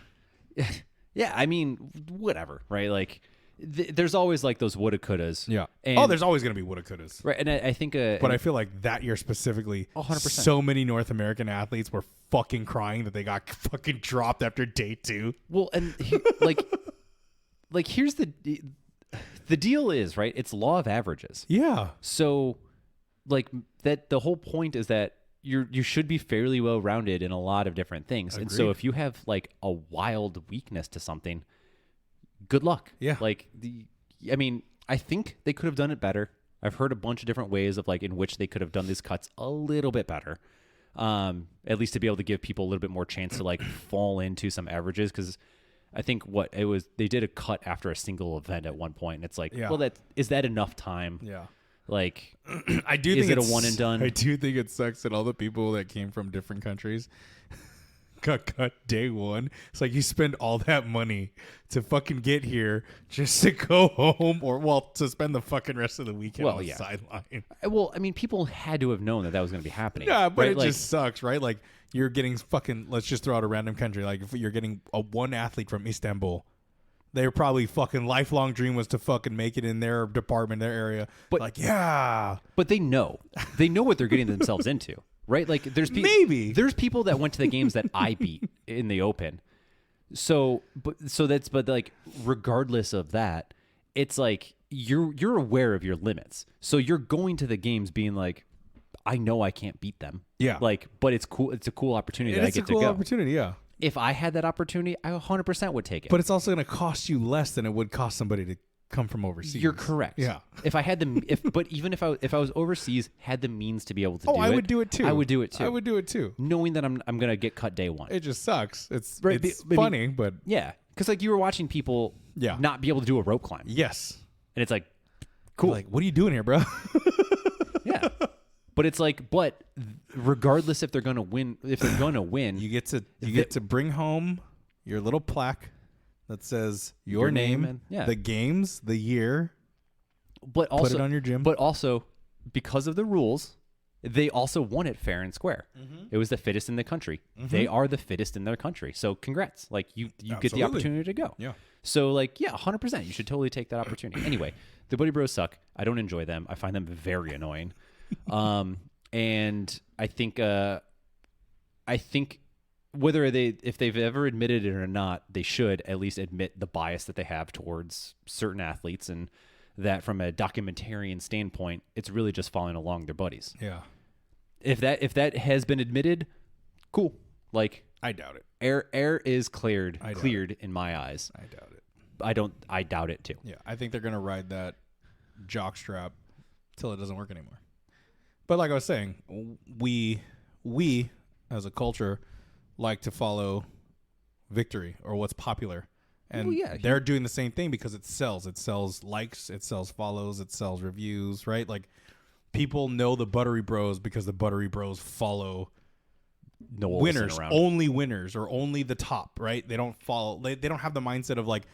Yeah, I mean, whatever, right? Like, there's always like those woulda couldas. Yeah. And, there's always gonna be woulda couldas. right? And I think, but I feel like that year specifically, 100%. so many North American athletes were fucking crying that they got fucking dropped after day 2. well, and like here's the deal is right. It's law of averages. Yeah. So, like that, the whole point is that you should be fairly well rounded in a lot of different things. Agreed. And so if you have like a wild weakness to something, good luck. Yeah. Like I mean, I think they could have done it better. I've heard a bunch of different ways of like in which they could have done these cuts a little bit better. At least to be able to give people a little bit more chance to like fall into some averages. Cause I think they did a cut after a single event at one point, and it's like, well, is that enough time? Yeah. Like, I do is think it a one and done? I do think it sucks that all the people that came from different countries got cut day one. It's like you spend all that money to fucking get here just to go home to spend the fucking rest of the weekend on the sideline. Well, I mean, people had to have known that was going to be happening. Yeah, but right? it just sucks, right? Like you're getting fucking, let's just throw out a random country. Like if you're getting one athlete from Istanbul, their probably fucking lifelong dream was to fucking make it in their department, their area. But like, but they know what they're getting themselves into, right? Like there's people that went to the games that I beat in the Open. But like regardless of that, it's like you're aware of your limits. So you're going to the games being like, I know I can't beat them. Yeah. Like, but it's cool. It's a cool opportunity that I get to go. It's a cool opportunity, yeah. If I had that opportunity, I 100% would take it. But it's also going to cost you less than it would cost somebody to come from overseas. You're correct. Yeah. If I had but even if I was overseas, had the means to be able to do it. I would do it too. I would do it too. I would do it too. Knowing that I'm going to get cut day one. It just sucks. It's funny, but yeah. Because like you were watching people not be able to do a rope climb. Yes. And it's like, cool. Like, what are you doing here, bro? Yeah. But it's like, regardless if they're going to win, you get to bring home your little plaque that says your name, and, the games, the year. But also, put it on your gym. But also, because of the rules, they also won it fair and square. Mm-hmm. It was the fittest in the country. Mm-hmm. They are the fittest in their country. So congrats. Like you get the opportunity to go. Yeah. So like, 100%. You should totally take that opportunity. Anyway, the Buddy Bros suck. I don't enjoy them. I find them very annoying. And I think if they've ever admitted it or not, they should at least admit the bias that they have towards certain athletes, and that from a documentarian standpoint, it's really just following along their buddies. Yeah. If that has been admitted, cool. Like I doubt it. Air is cleared in my eyes. I doubt it. I doubt it too. Yeah, I think they're gonna ride that jock strap till it doesn't work anymore. But like I was saying, we as a culture like to follow victory or what's popular. And they're doing the same thing because it sells. It sells likes, it sells follows, it sells reviews, right? Like people know the Buttery Bros because the Buttery Bros follow winners, only winners or only the top, right? They don't follow, they don't have the mindset of like,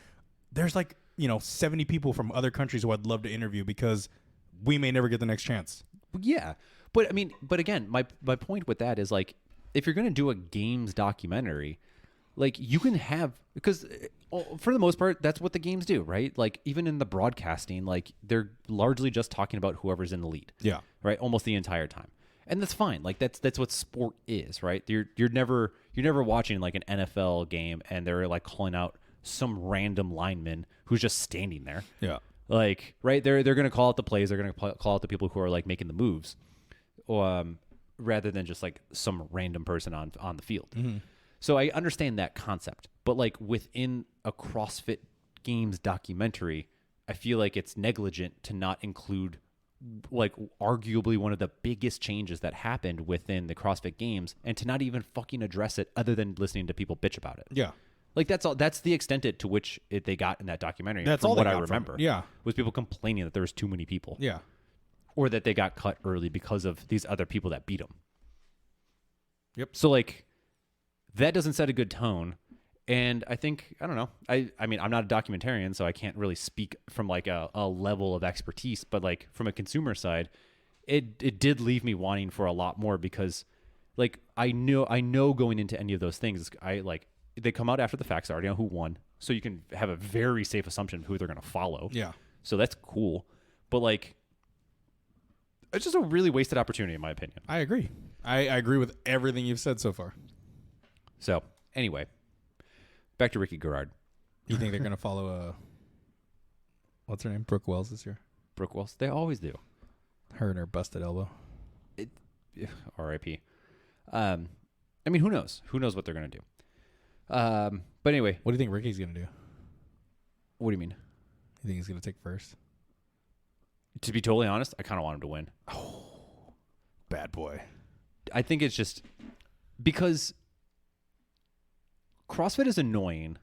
there's like, 70 people from other countries who I'd love to interview because we may never get the next chance. Yeah. But I mean, again, my point with that is like, if you're going to do a games documentary, like you can have, because for the most part, that's what the games do, right? Like even in the broadcasting, like they're largely just talking about whoever's in the lead. Yeah. Right. Almost the entire time. And that's fine. Like that's what sport is, right? You're never watching like an NFL game and they're like calling out some random lineman who's just standing there. Yeah. Like, right. They're going to call out the plays. They're going to call out the people who are like making the moves. Rather than just like some random person on the field. Mm-hmm. So I understand that concept, but like within a CrossFit Games documentary, I feel like it's negligent to not include like arguably one of the biggest changes that happened within the CrossFit Games and to not even fucking address it other than listening to people bitch about it. Yeah. Like that's all. That's the extent to which they got in that documentary. That's from all what they I got remember. From it. Yeah. Was people complaining that there was too many people. Yeah. Or that they got cut early because of these other people that beat them. Yep. So like that doesn't set a good tone. And I think, I don't know. I mean, I'm not a documentarian, so I can't really speak from like a level of expertise, but like from a consumer side, it did leave me wanting for a lot more because like I know going into any of those things, they come out after the facts. I already know who won. So you can have a very safe assumption of who they're going to follow. Yeah. So that's cool. But like, it's just a really wasted opportunity, in my opinion. I agree. I agree with everything you've said so far. So, anyway, back to Ricky Garard. You think they're going to follow, what's her name? Brooke Wells this year? Brooke Wells? They always do. Her and her busted elbow. R.I.P. I mean, who knows? Who knows what they're going to do? But anyway. What do you think Ricky's going to do? What do you mean? You think he's going to take first? To be totally honest, I kind of want him to win. Bad boy. I think it's just because CrossFit is annoying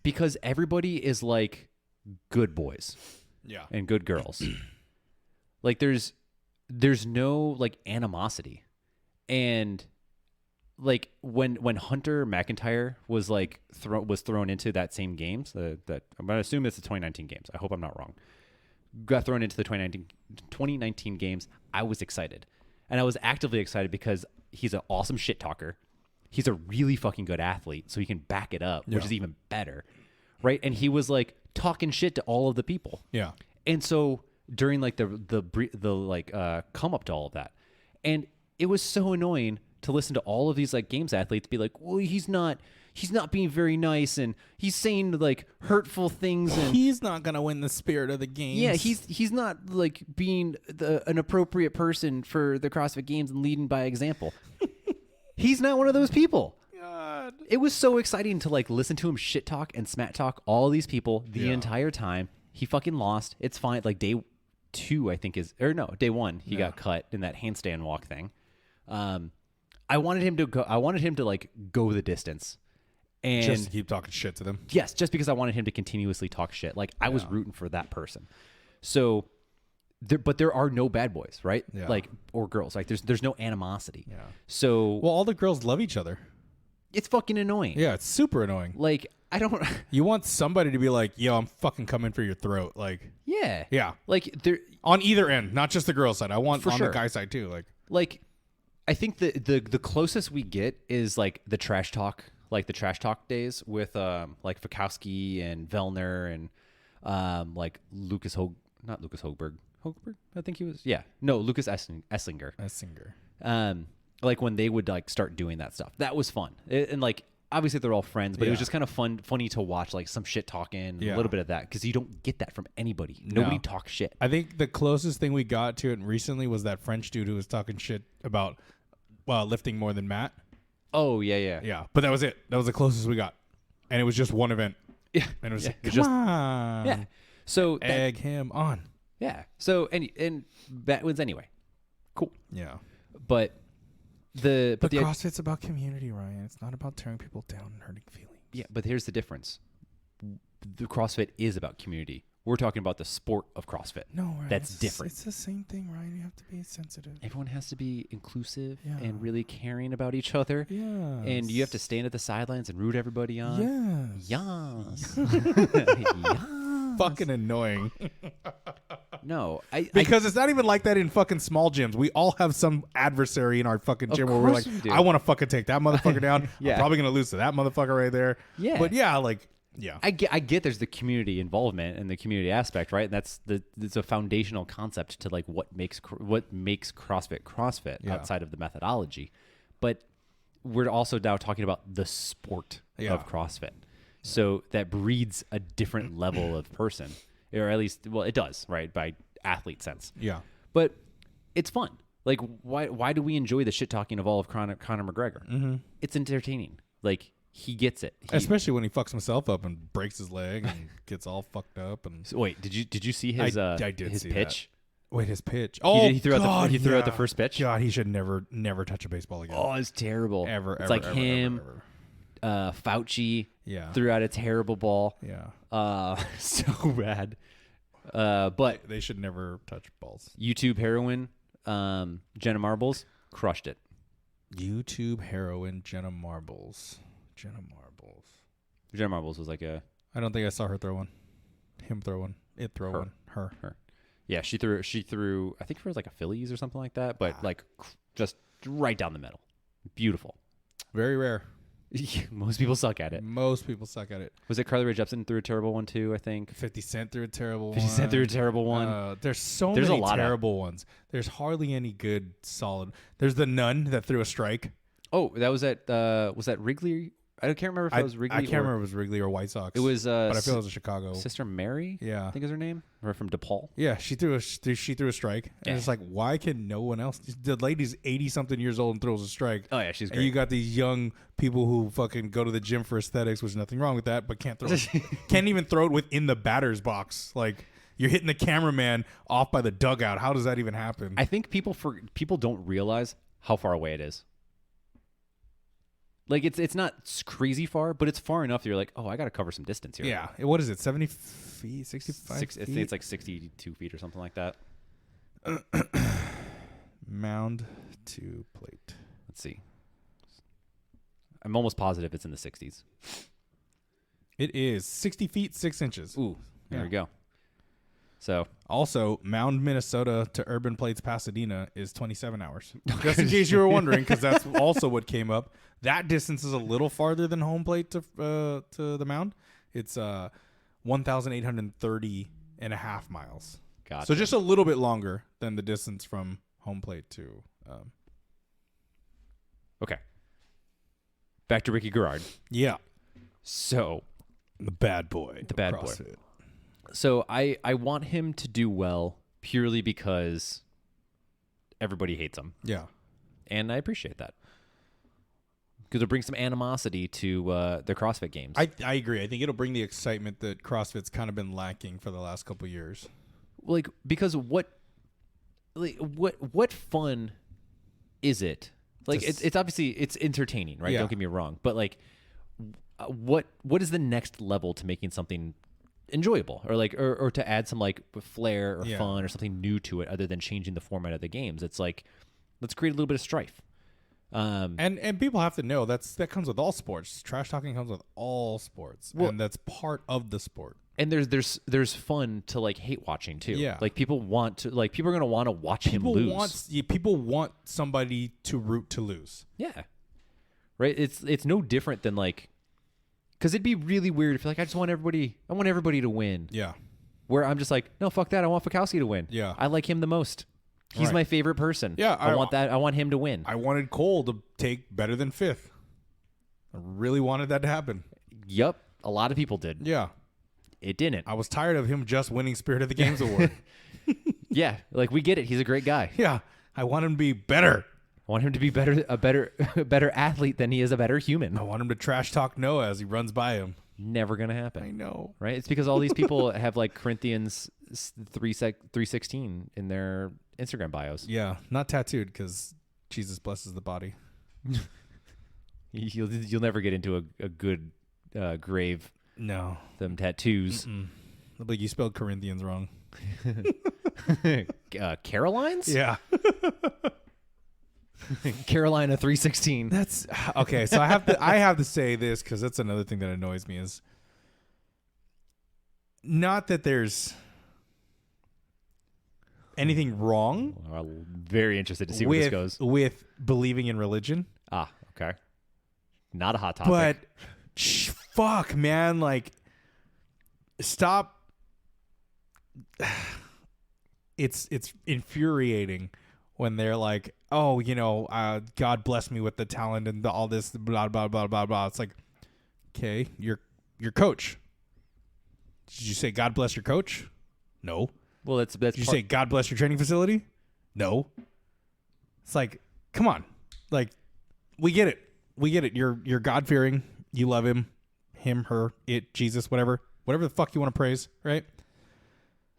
because everybody is like good boys and good girls. Like there's no like animosity. And like when Hunter McIntyre was like thrown into that same games, that I'm going to assume it's the 2019 games. I hope I'm not wrong. Got thrown into the 2019 games. I was excited. And I was actively excited because he's an awesome shit talker. He's a really fucking good athlete, so he can back it up, which is even better. Right? And he was like talking shit to all of the people. Yeah. And so during like the come up to all of that. And it was so annoying to listen to all of these like games athletes be like, well, he's not being very nice and he's saying like hurtful things and he's not gonna win the spirit of the games. Yeah, he's not like being an appropriate person for the CrossFit Games and leading by example. He's not one of those people. God. It was so exciting to like listen to him shit talk and smack talk all these people the entire time. He fucking lost. It's fine. Like day 2, I think day 1, he got cut in that handstand walk thing. I wanted him to like go the distance. And just to keep talking shit to them. Yes, just because I wanted him to continuously talk shit. Like I was rooting for that person. So but there are no bad boys, right? Yeah. Like or girls. Like there's no animosity. Yeah. So well, all the girls love each other. It's fucking annoying. Yeah, it's super annoying. Like I don't You want somebody to be like, "Yo, I'm fucking coming for your throat." Like yeah. Yeah. Like there on either end, not just the girl side. I want on the guy side too. Like I think the closest we get is like the trash talk days with like Fikowski and Vellner and like Lucas Hogberg, I think he was. Yeah. No, Lucas Esslinger. Like when they would like start doing that stuff. That was fun. And like obviously they're all friends, but it was just kind of funny to watch like some shit talking, a little bit of that because you don't get that from anybody. Nobody talks shit. I think the closest thing we got to it recently was that French dude who was talking shit about lifting more than Matt. Oh, yeah. Yeah, but that was it. That was the closest we got. And it was just one event. Yeah. And it was come on. Yeah. So egg him on. Yeah. So and that wins anyway. Cool. Yeah. But the CrossFit's about community, Ryan. It's not about tearing people down and hurting feelings. Yeah, but here's the difference. The CrossFit is about community. We're talking about the sport of CrossFit. No, Ryan, that's different. It's the same thing, Ryan. You have to be sensitive. Everyone has to be inclusive and really caring about each other. Yeah. And you have to stand at the sidelines and root everybody on. Yes. Fucking annoying. No, because it's not even like that in fucking small gyms. We all have some adversary in our fucking gym where we're like, I want to fucking take that motherfucker down. I'm probably gonna lose to that motherfucker right there. Yeah. But I get there's the community involvement and the community aspect, right? And it's a foundational concept to like what makes CrossFit outside of the methodology. But we're also now talking about the sport of CrossFit. So that breeds a different level of person, or at least, well, it does, right? By athlete sense. Yeah. But it's fun. Like, why do we enjoy the shit talking of all of Conor McGregor? Mm-hmm. It's entertaining. Like, he gets it. Especially when he fucks himself up and breaks his leg and gets all fucked up. And so, wait, did you see his his pitch? That. Wait, his pitch. Oh, he threw out the first pitch. God, he should never touch a basebal again. Oh, it's terrible. It's like him. Fauci threw out a terrible ball. Yeah. So bad. But they should never touch balls. YouTube heroin, Jenna Marbles crushed it. YouTube heroin, Jenna Marbles. Jenna Marbles was like a. I don't think I saw her throw one. Him throw one. It throw one. Her. Yeah, she threw. I think it was like a Phillies or something like that, but like just right down the middle. Beautiful. Very rare. Most people suck at it. Was it Carly Rae Jepsen threw a terrible one too, I think? 50 Cent threw a terrible one. 50 Cent threw a terrible one. There's many a lot terrible ones. There's hardly any good, solid. There's the nun that threw a strike. Oh, that was that Wrigley? I can't remember if it was Wrigley. I can't remember if it was Wrigley or White Sox. It was, but I feel it was Chicago. Sister Mary. Yeah, I think is her name. Or from DePaul. Yeah, she threw a strike, and it's like, why can no one else? The lady's 80-something years old and throws a strike. Oh yeah, she's great. And you got these young people who fucking go to the gym for aesthetics, which is nothing wrong with that, but can't even throw it within the batter's box. Like You're hitting the cameraman off by the dugout. How does that even happen? I think people don't realize how far away it is. Like it's not crazy far, but it's far enough that you're like, oh, I got to cover some distance here. Yeah. What is it? 70 feet? 65 feet? It's like 62 feet or something like that. Mound to plate. Let's see. I'm almost positive it's in the 60s. It is 60 feet, 6 inches. Ooh, there we go. So also, Mound, Minnesota to Urban Plates, Pasadena is 27 hours. Just in case you were wondering, because that's also what came up. That distance is a little farther than home plate to the Mound. It's 1,830 and a half miles. Gotcha. So just a little bit longer than the distance from home plate to. Okay. Back to Ricky Garard. Yeah. So the bad boy. The bad boy. So I want him to do well purely because everybody hates him. Yeah. And I appreciate that. Because it'll bring some animosity to the CrossFit games. I agree. I think it'll bring the excitement that CrossFit's kind of been lacking for the last couple of years. Like, because what fun is it? Like, it's obviously it's entertaining, right? Yeah. Don't get me wrong. But like, what is the next level to making something enjoyable, or like, or to add some like flair or fun or something new to it, other than changing the format of the games? It's like, let's create a little bit of strife. And people have to know that comes with all sports. Trash talking comes with all sports, and that's part of the sport. And there's fun to like hate watching too. Yeah, like people are gonna want to watch him lose. People want somebody to root to lose. Yeah, right. It's no different than like, because it'd be really weird if like I want everybody to win. Yeah, where I'm just like, no, fuck that. I want Fikowski to win. Yeah, I like him the most. He's my favorite person. Yeah, I want that. I want him to win. I wanted Cole to take better than 5th. I really wanted that to happen. Yep, a lot of people did. Yeah, it didn't. I was tired of him just winning Spirit of the Games award. Yeah, like we get it. He's a great guy. Yeah, I want him to be better. I want him to be a better athlete than he is a better human. I want him to trash talk Noah as he runs by him. Never gonna happen. I know, right? It's because all these people have like Corinthians 3:16 in their Instagram bios. Yeah, not tattooed because Jesus blesses the body. You'll never get into a good grave. No, them tattoos. Like you spelled Corinthians wrong. Caroline's? Yeah. Carolina 3:16. That's okay. So I have to say this because that's another thing that annoys me is not that there's anything wrong. I'm very interested to see where this goes with believing in religion. Ah, okay. Not a hot topic. But fuck, man, like stop. It's infuriating when they're like, oh, God bless me with the talent and all this blah blah blah blah blah. It's like, okay, your coach. Did you say God bless your coach? No. Well, that's. Did you say God bless your training facility? No. It's like, come on, like we get it. You're God fearing. You love him, her, it, Jesus, whatever the fuck you want to praise, right?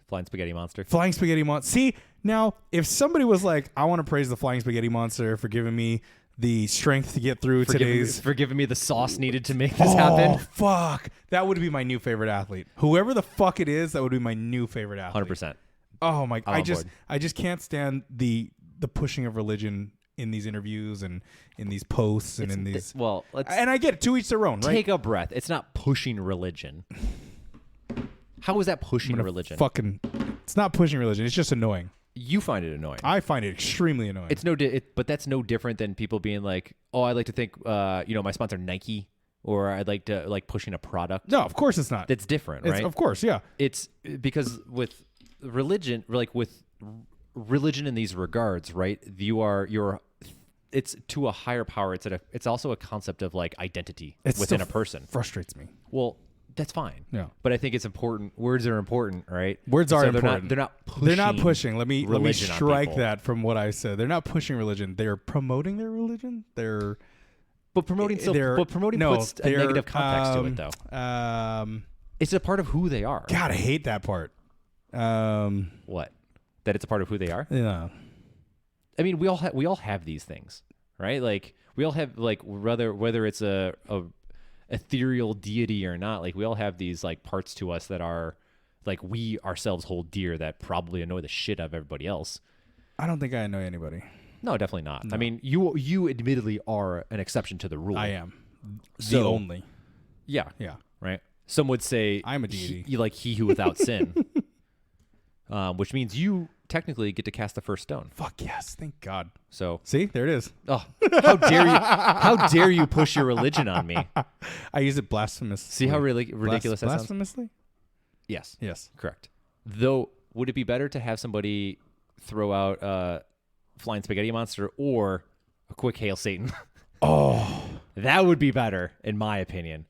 Flying spaghetti monster. Flying spaghetti monster. See, now if somebody was like, I want to praise the flying spaghetti monster for giving me the strength to get through for giving me the sauce needed to make this happen. Oh fuck, that would be my new favorite athlete. Whoever the fuck it is, that would be my new favorite athlete. 100%. Oh my! I just can't stand the pushing of religion in these interviews and in these posts and in these. Well, and I get it, to each their own, right? Take a breath. It's not pushing religion. How is that pushing religion? It's not pushing religion. It's just annoying. You find it annoying. I find it extremely annoying. It's but that's no different than people being like, "Oh, I like to think, my sponsor Nike, or I'd like to like pushing a product." No, of course it's not. That's different, right? Of course, yeah. It's because with religion, like with religion in these regards, right? It's to a higher power. It's also a concept of like identity within a person. Frustrates me. Well, that's fine. Yeah. But I think it's important. Words are important, right? Words are important. They're not pushing. Let me strike that from what I said. They're not pushing religion. They're promoting their religion. But promoting puts a negative context to it, though. It's a part of who they are. God, I hate that part. What? That it's a part of who they are? Yeah. I mean, we all have these things, right? Like we all have like whether it's a ethereal deity or not, like we all have these like parts to us that are like we ourselves hold dear that probably annoy the shit out of everybody else. I don't think I annoy anybody. No, definitely not. No. I mean, you admittedly are an exception to the rule. I am. So- the only. Yeah. Yeah. Right. Some would say I'm a deity. he who without sin, which means you technically get to cast the first stone. Fuck yes. Thank God. So, See, there it is. oh, how dare you? How dare you push your religion on me? I use it blasphemously. See how ridiculous that sounds? Blasphemously? Yes, Yes. correct. Though, would it be better to have somebody throw out flying spaghetti monster or a quick hail Satan? Oh. That would be better, in my opinion,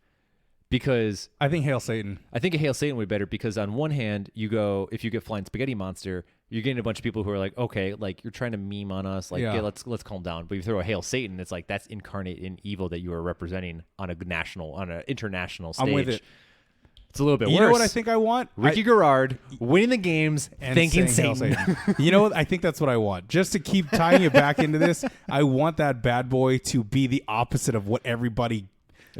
because I think Hail Satan. I think a hail Satan would be better because on one hand, if you get flying spaghetti monster, you're getting a bunch of people who are like, okay, like you're trying to meme on us, like Yeah. yeah, let's calm down. But you throw a hail Satan, it's like that's incarnate in evil that you are representing on an international stage. I'm with it. It's a little bit worse. You know what I think I want? Ricky Garard winning the games, and thanking saying Satan. Hail Satan. You know what? I think that's what I want. Just to keep tying it back into this, I want that bad boy to be the opposite of what everybody,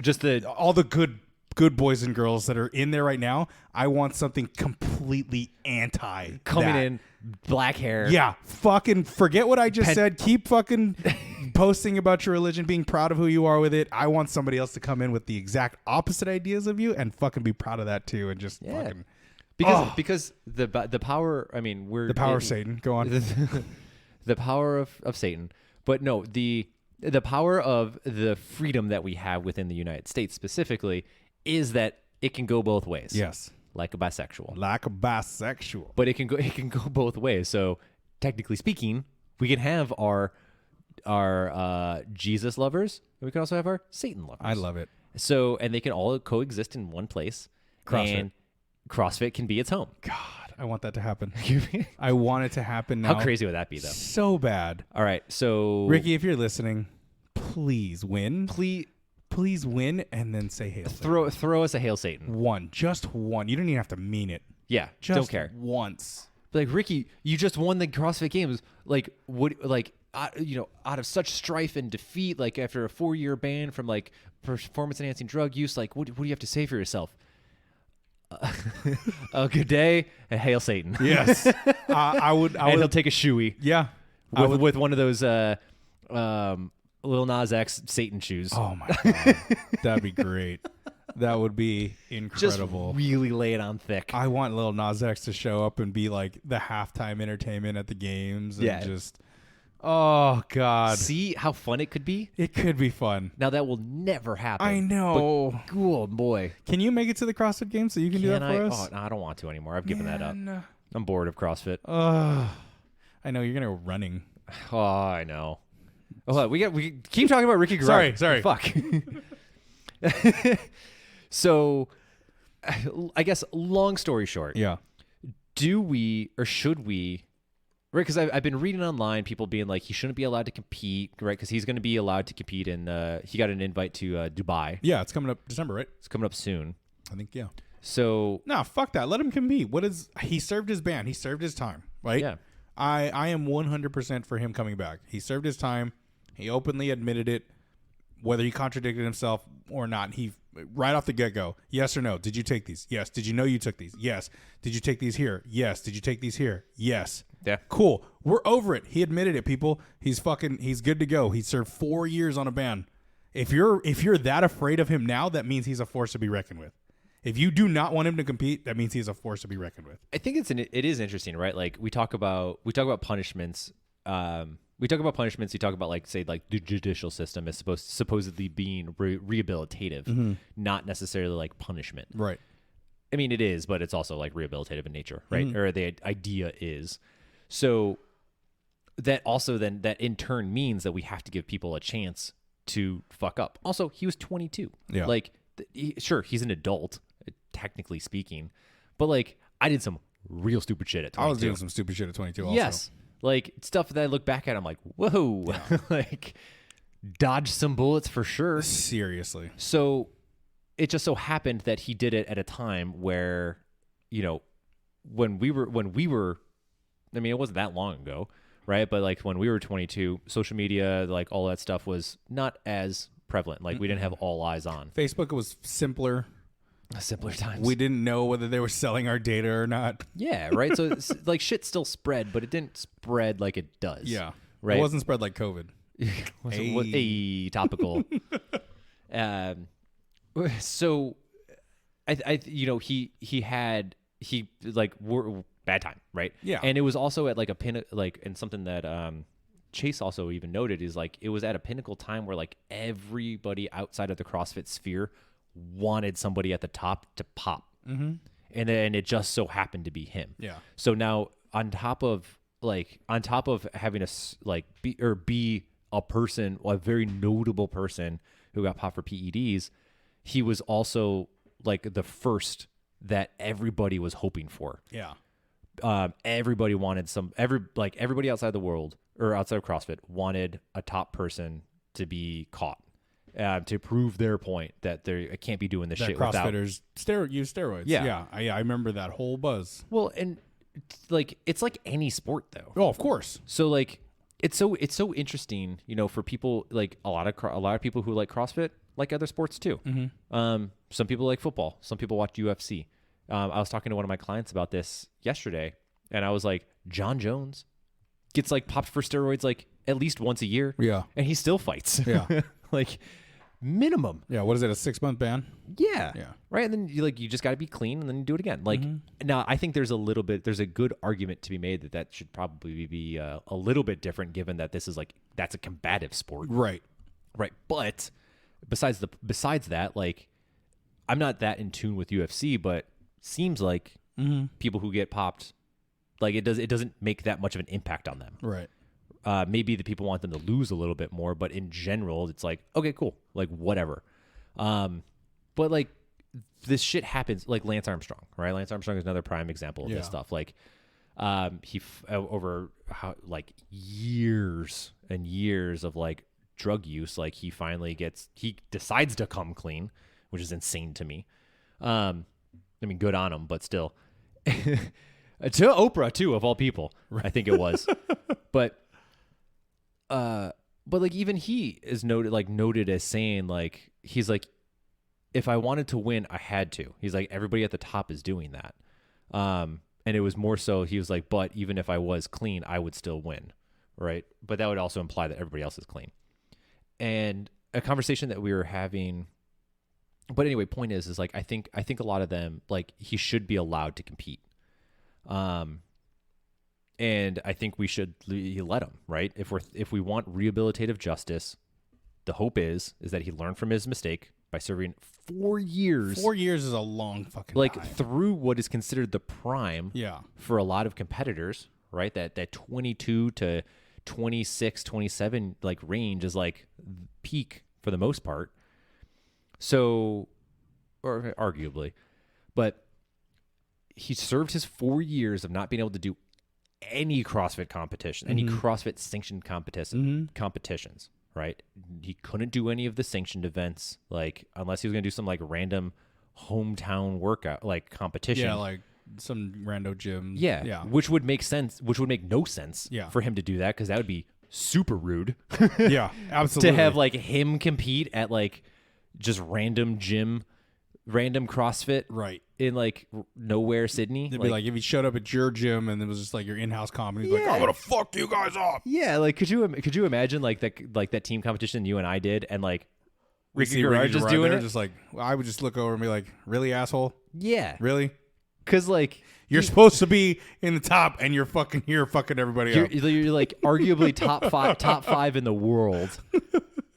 Just all the good boys and girls that are in there right now. I want something completely anti coming that. in, black hair. Yeah, fucking forget what I just said. Keep fucking posting about your religion, being proud of who you are with it. I want somebody else to come in with the exact opposite ideas of you and fucking be proud of that too, and just fucking because the power. I mean, the power of Satan. Go on. The power of Satan, but no, the power of the freedom that we have within the United States specifically is that it can go both ways. Yes, like a bisexual. like a bisexual. But it can go both ways. So technically speaking, we can have our Jesus lovers, and we can also have our Satan lovers. I love it. So, and they can all coexist in one place. CrossFit. And CrossFit can be its home. God, I want that to happen. I want it to happen now. How crazy would that be, though? So bad. All right, so Ricky, if you're listening, please win. please win and then say Hail Satan. throw us a hail Satan. One. Just one. You don't even have to mean it. Yeah, Just don't care. once. Like Ricky, you just won the CrossFit Games. Like out of such strife and defeat, like after a 4-year ban from like performance-enhancing drug use, like what do you have to say for yourself? A good day and hail Satan. Yes. I would. And he'll take a shoey. Yeah. With one of those Lil Nas X Satan shoes. Oh my God. That'd be great. That would be Just incredible. really lay it on thick. I want Lil Nas X to show up and be like the halftime entertainment at the games. And Yeah. just, oh God. See how fun it could be? It could be fun. Now that will never happen. I know. But, oh boy. Can you make it to the CrossFit Games so you can do that for us? Oh, no, I don't want to anymore. I've given that up. Man. I'm bored of CrossFit. I know you're gonna go running. Oh, I know. Oh, we keep talking about Ricky Garard. Sorry. Fuck. So, I guess long story short, Yeah. do we or should we? Right, because I've been reading online, people being like he shouldn't be allowed to compete, right? Because he's going to be allowed to compete in. He got an invite to Dubai. Yeah, it's coming up December, right? It's coming up soon. I think yeah. So No, fuck that. Let him compete. He served his ban. He served his time, right? yeah, I am 100% for him coming back. He served his time. He openly admitted it, whether he contradicted himself or not. He right off the get-go, yes or no, did you take these? Yes. Did you know you took these? Yes. Did you take these here? Yes. Did you take these here? Yes. yeah. Cool. We're over it. He admitted it, people. He's good to go. He served 4 years on a ban. If you're that afraid of him now, that means he's a force to be reckoned with. If you do not want him to compete, that means he's a force to be reckoned with. I think it is interesting, right? Like we talk about punishments. We talk about punishments. You talk about like say like the judicial system is supposedly being rehabilitative, not necessarily like punishment. Right. I mean, it is, but it's also like rehabilitative in nature, right? Or the idea is. So that also then that in turn means that we have to give people a chance to fuck up. Also, he was 22. Yeah. Like, sure, he's an adult, technically speaking, but like I did some real stupid shit at 22. I was doing some stupid shit at 22 also. Yes. Like stuff that I look back at, I'm like, whoa, like dodge some bullets for sure. Seriously. So it just so happened that he did it at a time where, when we were, I mean, it wasn't that long ago, right? But like when we were 22, social media, like all that stuff was not as prevalent. Like we didn't have all eyes on. Facebook was simpler. Simpler times. We didn't know whether they were selling our data or not. Yeah, right. So like shit still spread, but it didn't spread like it does. Yeah, right. It wasn't spread like COVID. Topical. So, I he like bad time, right? Yeah, and it was also at like a pin, like, and something that Chase also even noted is like it was at a pinnacle time where like everybody outside of the CrossFit sphere wanted somebody at the top to pop, and then it just so happened to be him. Yeah. So now on top of having be a person, a very notable person who got popped for PEDs, he was also like the first that everybody was hoping for. Yeah. Everybody wanted everybody outside the world or outside of CrossFit wanted a top person to be caught. To prove their point that they can't be doing this that shit CrossFitters use steroids. Yeah. I remember that whole buzz. Well, and like it's like any sport though. Oh, of course. So like it's so interesting, for people like a lot of people who like CrossFit like other sports too. Some people like football. Some people watch UFC. I was talking to one of my clients about this yesterday, and I was like, John Jones gets like popped for steroids like at least once a year. Yeah, and he still fights. Yeah, like. Minimum. Yeah, what is it, a 6-month ban? Yeah. Yeah. Right. And then you just got to be clean and then you do it again. Like now I think there's a good argument to be made that should probably be a little bit different given that this is that's a combative sport. Right. Right. But besides that, like I'm not that in tune with UFC, but seems like people who get popped, like it doesn't make that much of an impact on them. Right. Maybe the people want them to lose a little bit more, but in general, it's like, okay, cool. Like whatever. But like this shit happens like Lance Armstrong, right? Lance Armstrong is another prime example of this stuff. Like, over years and years of like drug use, like he decides to come clean, which is insane to me. I mean, good on him, but still to Oprah too, of all people, I think it was, but like even he is noted as saying like, he's like, if I wanted to win, I had to. He's like, everybody at the top is doing that. And it was more so, he was like, but even if I was clean, I would still win. Right. But that would also imply that everybody else is clean. And a conversation that we were having, but anyway, point is like, I think a lot of them, like he should be allowed to compete. And I think we should let him, right? If we want rehabilitative justice, the hope is that he learned from his mistake by serving 4 years. 4 years is a long fucking time. Through what is considered the prime for a lot of competitors, right? That 22 to 26, 27 like range is like peak for the most part. So, or arguably, but he served his 4 years of not being able to do any CrossFit competition, any CrossFit sanctioned competitions, right? He couldn't do any of the sanctioned events, like unless he was going to do some like random hometown workout, like competition. Yeah, like some rando gym. Yeah. Which would make sense, which would make no sense for him to do that because that would be super rude. Yeah, absolutely. To have like him compete at like just random gym, random CrossFit. Right. In like nowhere, Sydney. It'd be like if he showed up at your gym and it was just like your in-house comp and he's like, I'm gonna fuck you guys up. Yeah, like could you imagine like that team competition you and I did and like Ricky Garard just doing it? Just like I would just look over and be like, really, asshole? Yeah. Really? Because like you're supposed to be in the top and you're fucking here fucking everybody up. You're like arguably top five in the world.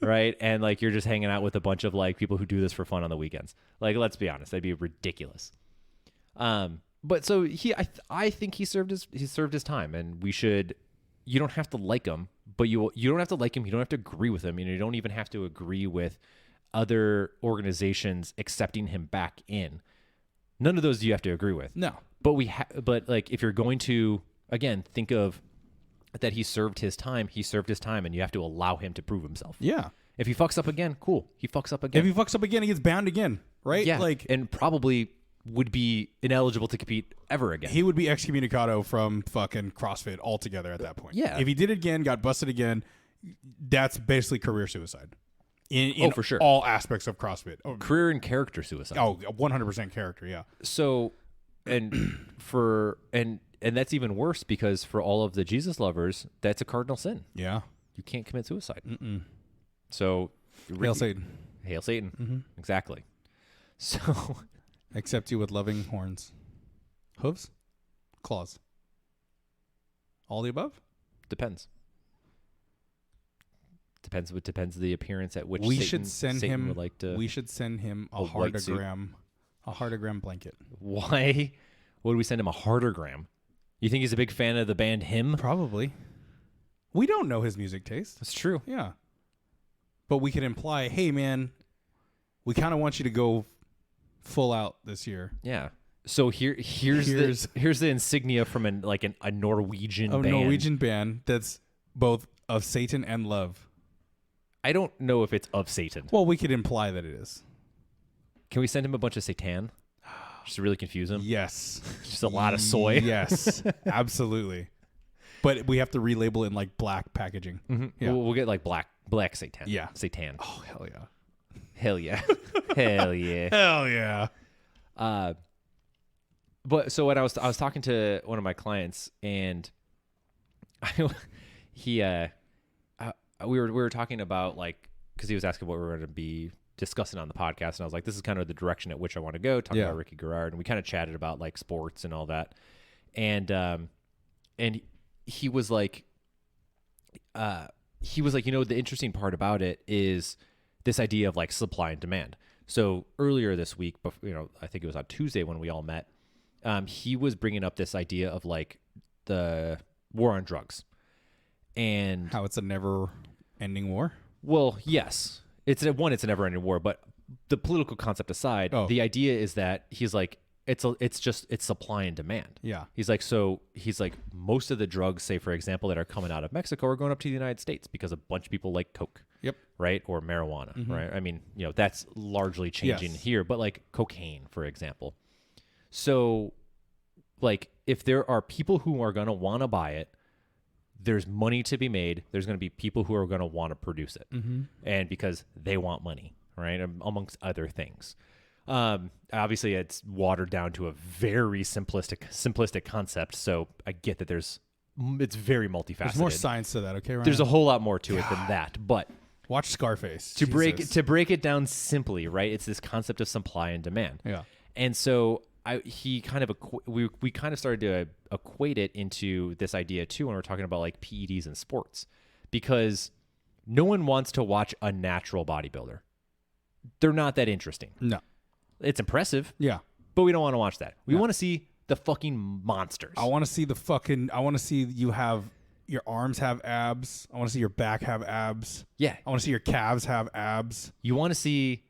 Right. And like you're just hanging out with a bunch of like people who do this for fun on the weekends. Like, let's be honest, that'd be ridiculous. But so I think he served his time, and you don't have to like him, but you don't have to like him. You don't have to agree with him. You don't even have to agree with other organizations accepting him back in. None of those do you have to agree with. No. But but like if you're going to again think of that he served his time, and you have to allow him to prove himself. Yeah. If he fucks up again, cool. He fucks up again. If he fucks up again, he gets banned again, right? Yeah. Like, and probably would be ineligible to compete ever again. He would be excommunicado from fucking CrossFit altogether at that point. Yeah. If he did it again, got busted again, that's basically career suicide. In for sure. all aspects of CrossFit. Career and character suicide. 100% character, yeah. So, and that's even worse because for all of the Jesus lovers, that's a cardinal sin. Yeah. You can't commit suicide. Mm-mm. So, Hail Satan. Hail Satan. Mm-hmm. Exactly. So, Accept you with loving horns. Hooves? Claws? All the above? depends. Depends the appearance at which we Satan, should send Satan him. would like to. We should send him a white suit. heartogram blanket. Why would we send him a heartogram? You think he's a big fan of the band Him? Probably. We don't know his music taste. That's true. Yeah. But we could imply, hey man, we kind of want you to go full out this year. Yeah. So here's the insignia from a Norwegian band. Norwegian band that's both of Satan and love. I don't know if it's of Satan. Well, we could imply that it is. Can we send him a bunch of Seitan? Just to really confuse him? Yes. Just a lot of soy. Yes. Absolutely. But we have to relabel it in like black packaging. Mm-hmm. Yeah. We'll get like black Seitan. Yeah. Seitan. Oh, hell yeah. Hell yeah. Hell yeah. Hell yeah. But so when I was talking to one of my clients and we were talking about like, cause he was asking what we were going to be discussing on the podcast. And I was like, this is kind of the direction at which I want to go, talking about Ricky Garard. And we kind of chatted about like sports and all that. And he was like, the interesting part about it is this idea of like supply and demand. So earlier this week, I think it was on Tuesday when we all met, he was bringing up this idea of like the war on drugs and how it's a never ending war. Well, yes, it's a never ending war, but the political concept aside, the idea is that he's like, it's supply and demand. Yeah. He's like, most of the drugs, say for example, that are coming out of Mexico are going up to the United States because a bunch of people like Coke. Yep. Right. Or marijuana. Mm-hmm. Right. I mean, that's largely changing here, but like cocaine, for example. So like if there are people who are going to want to buy it, there's money to be made. There's going to be people who are going to want to produce it. Mm-hmm. And because they want money, right? Amongst other things. Obviously it's watered down to a very simplistic concept. So I get that it's very multifaceted. There's more science to that. Okay. Ryan? There's a whole lot more to it than that, but watch Scarface to break it down simply, right? It's this concept of supply and demand. Yeah. And so we kind of started to equate it into this idea too when we're talking about like PEDs in sports, because no one wants to watch a natural bodybuilder. They're not that interesting. No. It's impressive. Yeah. But we don't want to watch that. We want to see the fucking monsters. I want to see you have your arms have abs. I want to see your back have abs. Yeah. I want to see your calves have abs. You want to see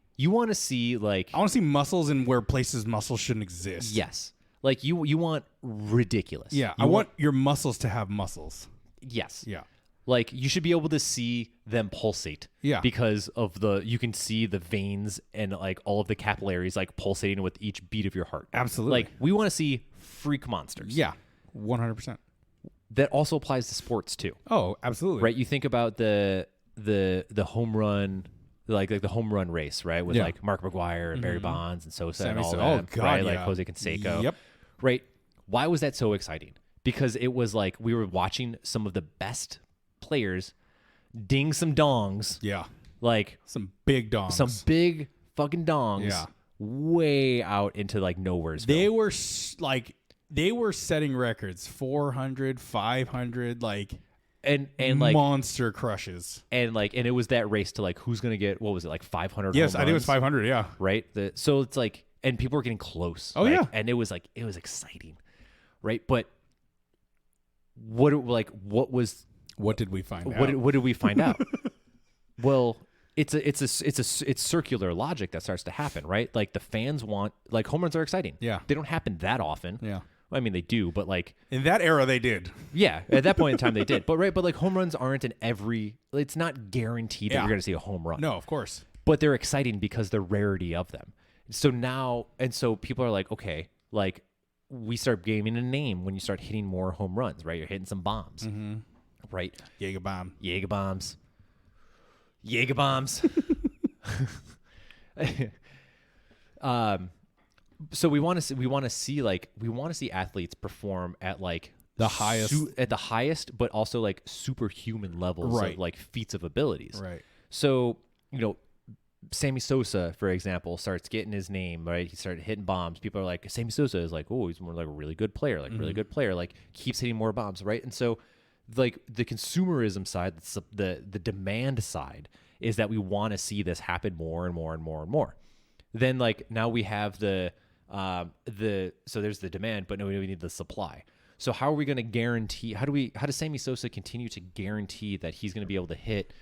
like, I want to see muscles in where places muscles shouldn't exist. Yes. Like you want ridiculous. Yeah. I want your muscles to have muscles. Yes. Yeah. Like you should be able to see them pulsate. Yeah. Because of you can see the veins and like all of the capillaries like pulsating with each beat of your heart. Absolutely. Like we want to see freak monsters. Yeah. 100%. That also applies to sports too. Oh, absolutely. Right. You think about the home run, like the home run race, right? With like Mark McGwire and Barry Bonds and Sosa and all that. Oh God, right? yeah. Like Jose Canseco. Yep. Right. Why was that so exciting? Because it was like we were watching some of the best players ding some dongs. Yeah. Like some big dongs. Some big fucking dongs. Yeah. Way out into like nowheresville. They were setting records, 400, 500, and like monster crushes. And it was that race to like who's gonna get, what was it, like 500? Yes, I think it was 500. Yeah, right. So it's like, and people were getting close. Oh yeah, and it was exciting, right? But what did we find out? What did we find out? Well, it's circular logic that starts to happen, right? Like the fans want, like home runs are exciting. Yeah, they don't happen that often. Yeah. I mean, they do, but like in that era, they did. Yeah, at that point in time, they did. But like home runs aren't in every. It's not guaranteed that you're going to see a home run. No, of course. But they're exciting because the rarity of them. So now, and so people are like, okay, like we start gaining a name when you start hitting more home runs, right? You're hitting some bombs, right? Jaeger bomb. Jaeger bombs. Jaeger bombs. So we want to see athletes perform at like The highest, at the highest, but also like superhuman levels Right. of like feats of abilities. right? So, Sammy Sosa, for example, starts getting his name, right? He started hitting bombs. People are like, Sammy Sosa is like, oh, he's more like a really good player, really good player, like keeps hitting more bombs, right? And so, like the consumerism side, the demand side is that we want to see this happen more and more and more and more. Then like now we have so there's the demand, but no, we need the supply. So how are we going to guarantee? How does Sammy Sosa continue to guarantee that he's going to be able to hit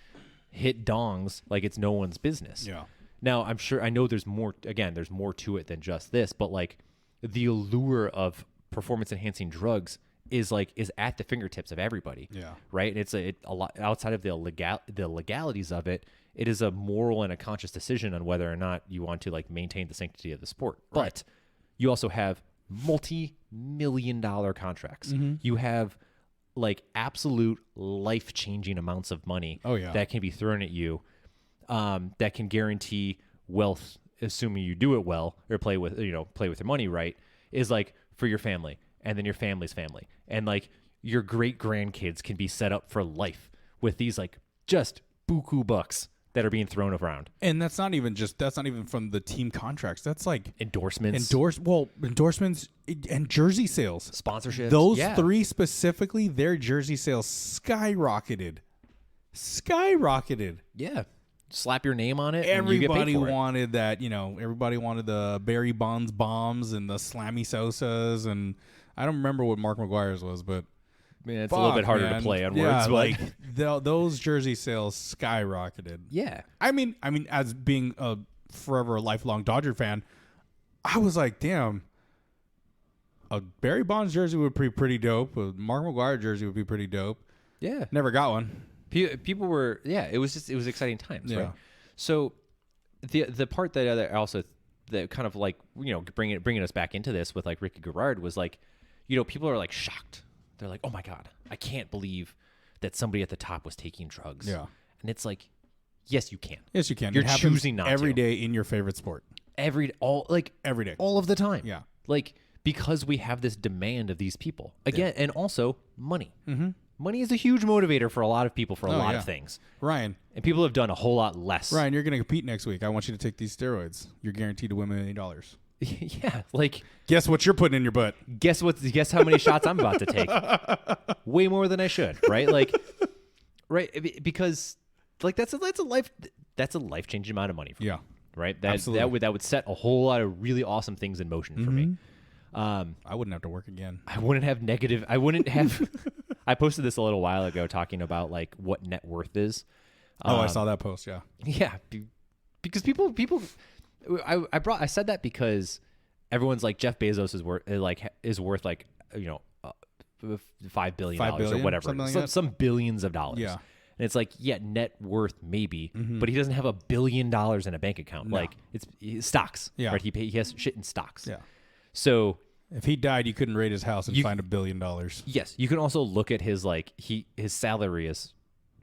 dongs like it's no one's business? Yeah. Now I know there's more. Again, there's more to it than just this, but like the allure of performance enhancing drugs is at the fingertips of everybody. Yeah. Right. And it's a lot outside of the legalities of it. It is a moral and a conscious decision on whether or not you want to like maintain the sanctity of the sport. Right. But you also have multi-million-dollar contracts. You have like absolute life-changing amounts of money that can be thrown at you, that can guarantee wealth, assuming you do it well or play with your money right, is like for your family and then your family's family. And like your great grandkids can be set up for life with these like just buku bucks that are being thrown around. And that's not even from the team contracts. That's like Endorsements, endorsements and jersey sales. sponsorships. Those three specifically, their jersey sales skyrocketed. Yeah. Slap your name on it. And you get paid Everybody for it. wanted that, everybody wanted the Barry Bonds bombs and the Slammy Sosas. And I don't remember what Mark McGuire's was, but It's a little bit harder to play on words. Like those jersey sales skyrocketed. Yeah. I mean, as being a forever lifelong Dodger fan, I was like, damn, a Barry Bonds jersey would be pretty dope. A Mark McGuire jersey would be pretty dope. Yeah. Never got one. People were, it was exciting times, Yeah. right? So the part that also that kind of like, bringing us back into this with like Ricky Garard was like, people are like shocked. They're like, oh my God, I can't believe that somebody at the top was taking drugs. Yeah. And it's like, yes, you can. Yes, you can. You're It happens choosing not every to. day in your favorite sport. Every day. All of the time. Yeah. Like, because we have this demand of these people. Again, and also money. Mm-hmm. Money is a huge motivator for a lot of people for a lot of things. Ryan, And people have done a whole lot less. you're going to compete next week. I want you to take these steroids. You're guaranteed to win $1 million. Yeah. Like, Guess what you're putting in your butt? guess how many shots I'm about to take? Way more than I should, right? Like, right? Because like that's a life-changing amount of money for me, Yeah. right? Absolutely. That would set a whole lot of really awesome things in motion for me. I wouldn't have to work again. I wouldn't have I posted this a little while ago talking about like what net worth is. I saw that post. Yeah. Yeah, because people I said that because everyone's like Jeff Bezos is worth like $5 billion or whatever, something like that. some billions of dollars. Yeah. And it's like, net worth maybe, but he doesn't have $1 billion in a bank account. No. Like it's stocks. Yeah. Right. He has shit in stocks. Yeah. So If he died, you couldn't raid his house and find $1 billion. yes, you can also look at his his salary is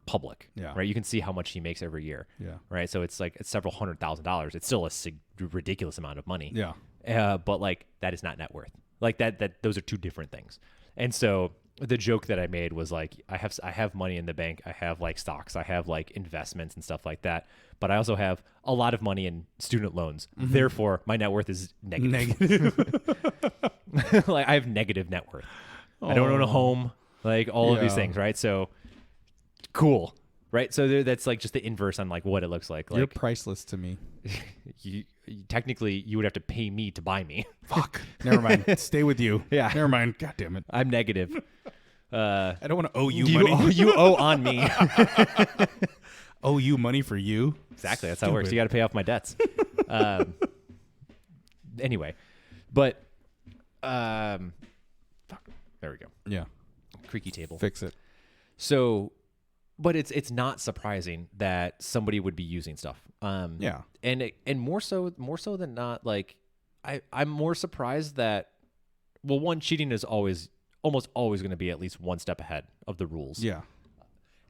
public. Yeah. Right. You can see how much he makes every year. Yeah. Right. So it's several $100,000. It's still a ridiculous amount of money. Yeah. But like that is not net worth. Like that those are two different things. And so the joke that I made was like, I have money in the bank. I have like stocks. I have like investments and stuff like that. But I also have a lot of money in student loans. Mm-hmm. Therefore, my net worth is negative. Like I have negative net worth. I don't own a home. Like all of these Yeah. things, right? So cool, right? So that's like just the inverse on like what it looks like. You're Like priceless to me. technically, you would have to pay me to buy me. Fuck. Never mind. Stay with you. Yeah. Never mind. God damn it. I'm negative. I don't want to owe you money. You owe on me. Owe you money for you? Exactly. That's how it works. You got to pay off my debts. Anyway, but fuck. There we go. Yeah. Creaky table. Fix it. So, but it's not surprising that somebody would be using stuff. Yeah. And more so than not, like I'm more surprised that, well, one, cheating is almost always going to be at least one step ahead of the rules. Yeah.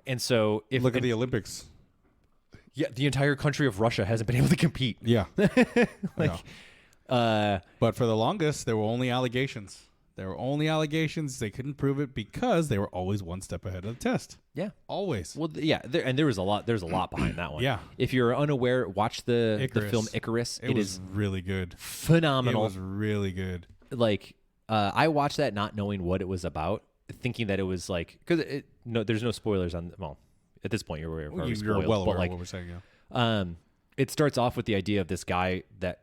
And so if Look at the Olympics. Yeah, the entire country of Russia hasn't been able to compete. Yeah. Like, But for the longest, there were only allegations. They couldn't prove it because they were always one step ahead of the test. yeah. Always. Well, yeah, there's a lot behind that one. Yeah. If you're unaware, watch the film Icarus. It was really good. Phenomenal. It was really good. Like, I watched that not knowing what it was about, thinking that it was like, because there's no spoilers on. Well, at this point, you're You're spoiled, well aware but like, of what we're saying. Yeah. it starts off with the idea of this guy that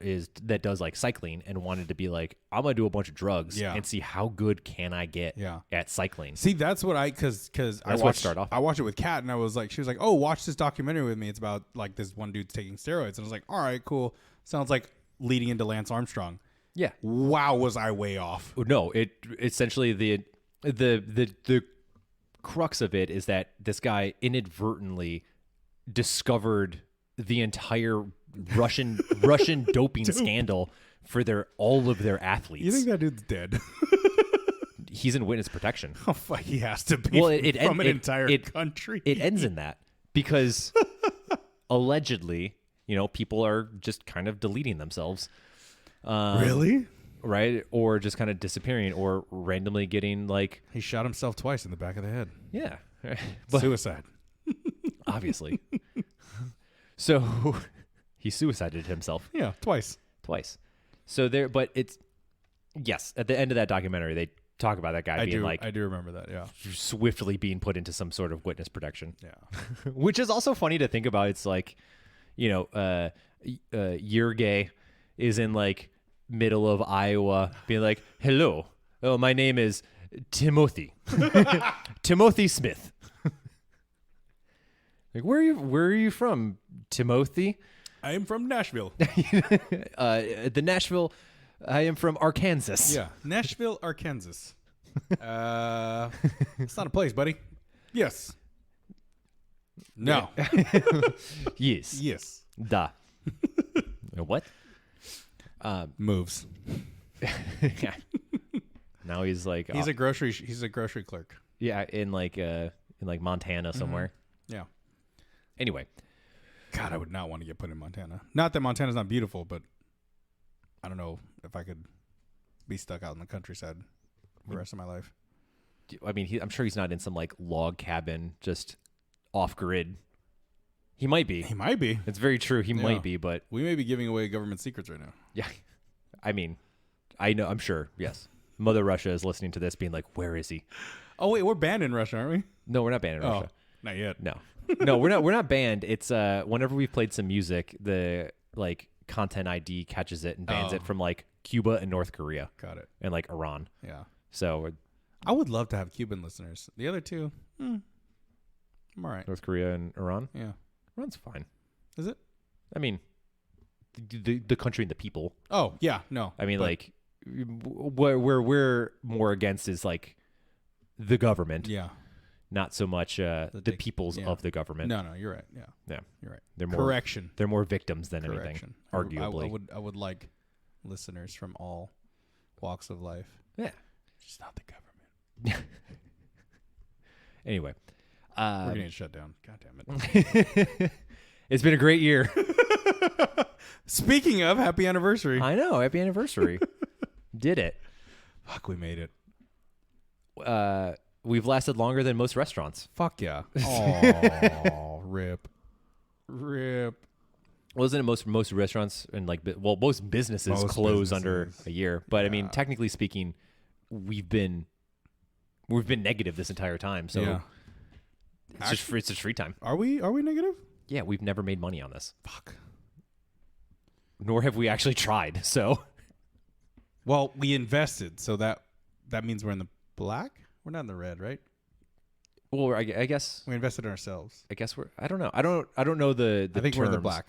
does like cycling and wanted to be like, I'm gonna do a bunch of drugs and see how good can I get at cycling. See, that's what because I watched it with Kat, and I was like, she was like, oh, watch this documentary with me. It's about like this one dude's taking steroids, and I was like, all right, cool. Sounds like leading into Lance Armstrong. Yeah. Wow, was I way off? No, it essentially the crux of it is that this guy inadvertently discovered the entire Russian doping scandal for all of their athletes. You think that dude's dead? He's in witness protection. Oh fuck, he has to be. Well, from an entire country. It ends in that because allegedly, people are just kind of deleting themselves. Really? Right? Or just kind of disappearing or randomly getting like... He shot himself twice in the back of the head. Yeah. Suicide. Obviously. So he suicided himself. Yeah, twice. So but it's... Yes, at the end of that documentary, they talk about that guy being like... I do remember that, yeah. Swiftly being put into some sort of witness protection. Yeah. Which is also funny to think about. It's like, Yergay is in like middle of Iowa being like, hello, my name is Timothy. Timothy Smith. Like, where are you from, Timothy? I am from Nashville. The Nashville, I am from Arkansas. Yeah, Nashville, Arkansas. It's not a place, buddy. Yes. No. Yes. Yes. Da. What? Moves. Yeah. Now he's like he's a grocery clerk. Yeah, in Montana somewhere. Yeah. Anyway, God, I would not want to get put in Montana. Not that Montana's not beautiful, but I don't know if I could be stuck out in the countryside for the rest of my life. I mean, I'm sure he's not in some like log cabin just off grid. He might be. It's very true. He might be, but we may be giving away government secrets right now. Yeah. I mean, I know. I'm sure. Yes. Mother Russia is listening to this being like, where is he? Oh, wait, we're banned in Russia, aren't we? No, we're not banned in Russia. Not yet. No, we're not banned. It's whenever we've played some music, the like content ID catches it and bans it from like Cuba and North Korea. Got it. And like Iran. Yeah. So I would love to have Cuban listeners. The other two, I'm all right. North Korea and Iran? Yeah. Iran's fine. Is it? I mean, the country and the people. Oh, yeah. No. I mean, like, where we're more against is like the government. Yeah. Not so much the peoples of the government. No, you're right. Yeah. Yeah. You're right. They're more, They're more victims than anything, arguably. I would like listeners from all walks of life. Yeah. Just not the government. Anyway. We're going to get shut down. God damn it. It's been a great year. Speaking of, happy anniversary. I know. Happy anniversary. Did it. Fuck, we made it. We've lasted longer than most restaurants. Fuck yeah. Oh, rip. Wasn't it most restaurants and like, most businesses close under a year. But I mean, technically speaking, we've been negative this entire time. So it's just free time. Are we negative? Yeah, we've never made money on this. Fuck. Nor have we actually tried. So, well, we invested, so that means we're in the black. We're not in the red, right? Well, I guess we invested in ourselves. I guess we're. I don't know. I don't know the. I think terms. we're in the black.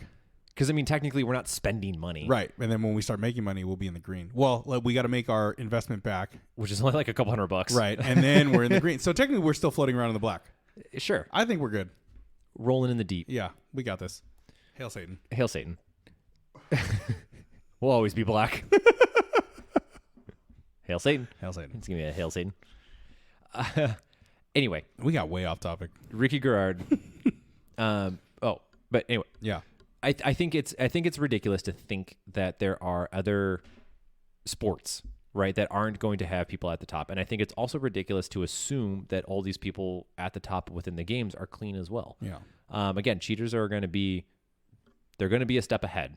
Because I mean, technically, we're not spending money, right? And then when we start making money, we'll be in the green. Well, we got to make our investment back, which is only like a couple $100, right? And then we're in the green. So technically, we're still floating around in the black. Sure, I think we're good. Rolling in the deep. Yeah, we got this. Hail Satan. Hail Satan. We'll always be black. Hail Satan. Hail Satan. It's going to be a Hail Satan. Anyway. We got way off topic. Ricky Garard. But anyway. Yeah. I think it's ridiculous to think that there are other sports, right, that aren't going to have people at the top. And I think it's also ridiculous to assume that all these people at the top within the games are clean as well. Yeah. Again, cheaters are going to be a step ahead.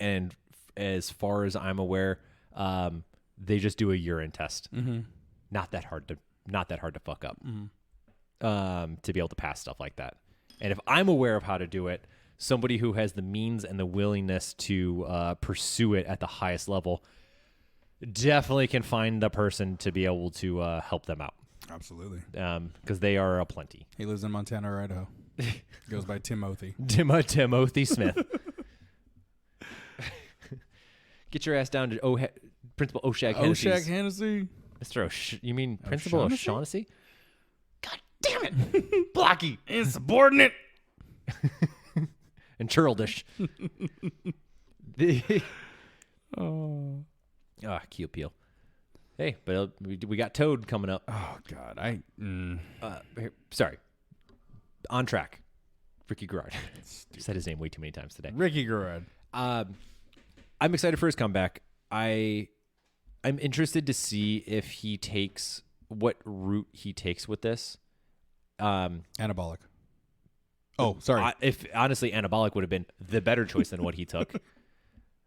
And as far as I'm aware, they just do a urine test. Mm-hmm. Not that hard to fuck up. Mm-hmm. To be able to pass stuff like that. And if I'm aware of how to do it, somebody who has the means and the willingness to pursue it at the highest level definitely can find the person to be able to help them out. Absolutely. Because they are aplenty. He lives in Montana or Idaho. Goes by Timothy. Timothy Smith. Get your ass down to Principal Oshag Hennessy. Oshag Hennessy? Mr. You mean Principal O'Shaughnessy? God damn it. Blocky. Insubordinate. And Churldish. Cute peel. Hey, but we got Toad coming up. Oh, God. Sorry. On track. Ricky Garard. Said his name way too many times today. Ricky Garard. I'm excited for his comeback. I'm interested to see if he takes what route he takes with this. Anabolic. Oh, sorry. If honestly, anabolic would have been the better choice than what he took.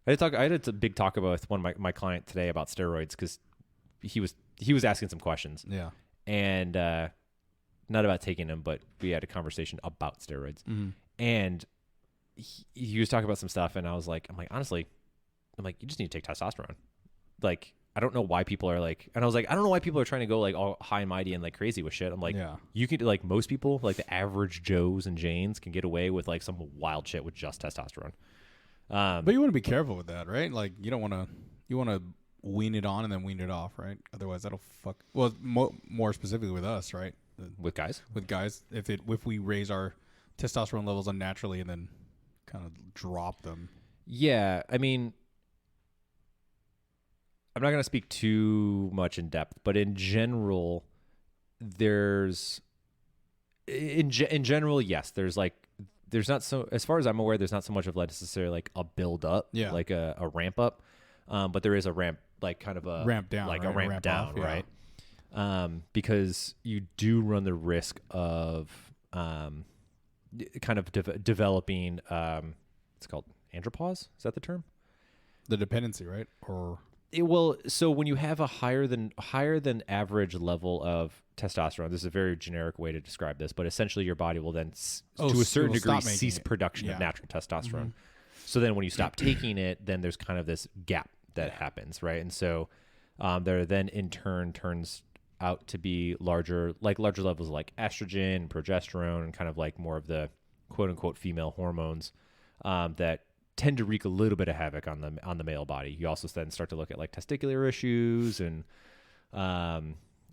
I had a big talk about with one of my client today about steroids because he was asking some questions. Yeah. And not about taking them, but we had a conversation about steroids. Mm-hmm. And he was talking about some stuff, and honestly, you just need to take testosterone. Like, I don't know why people are like, and I was like, I don't know why people are trying to go like all high and mighty and like crazy with shit. I'm like, yeah. You can like most people, like the average Joes and Janes, can get away with like some wild shit with just testosterone. But you want to be careful with that, right? Like you want to wean it on and then wean it off, right? Otherwise that'll fuck. Well, more specifically with us, right? With guys, if we raise our testosterone levels unnaturally and then kind of drop them. Yeah, I mean, I'm not going to speak too much in depth, but in general, yes, there's not so, as far as I'm aware, there's not so much of like necessarily like a build up, like a ramp up, but there is a ramp, like kind of a ramp down, like right? a ramp down, off, yeah. right? Because you do run the risk of kind of developing, it's called andropause. Is that the term? The dependency, right? Or so when you have a higher than average level of testosterone, this is a very generic way to describe this, but essentially your body will then, to a certain degree, cease production of natural testosterone. Mm-hmm. So then when you stop taking it, then there's kind of this gap that happens, right? And so there then in turn turns out to be larger levels of like estrogen, progesterone, and kind of like more of the quote unquote female hormones that tend to wreak a little bit of havoc on the male body. You also then start to look at like testicular issues and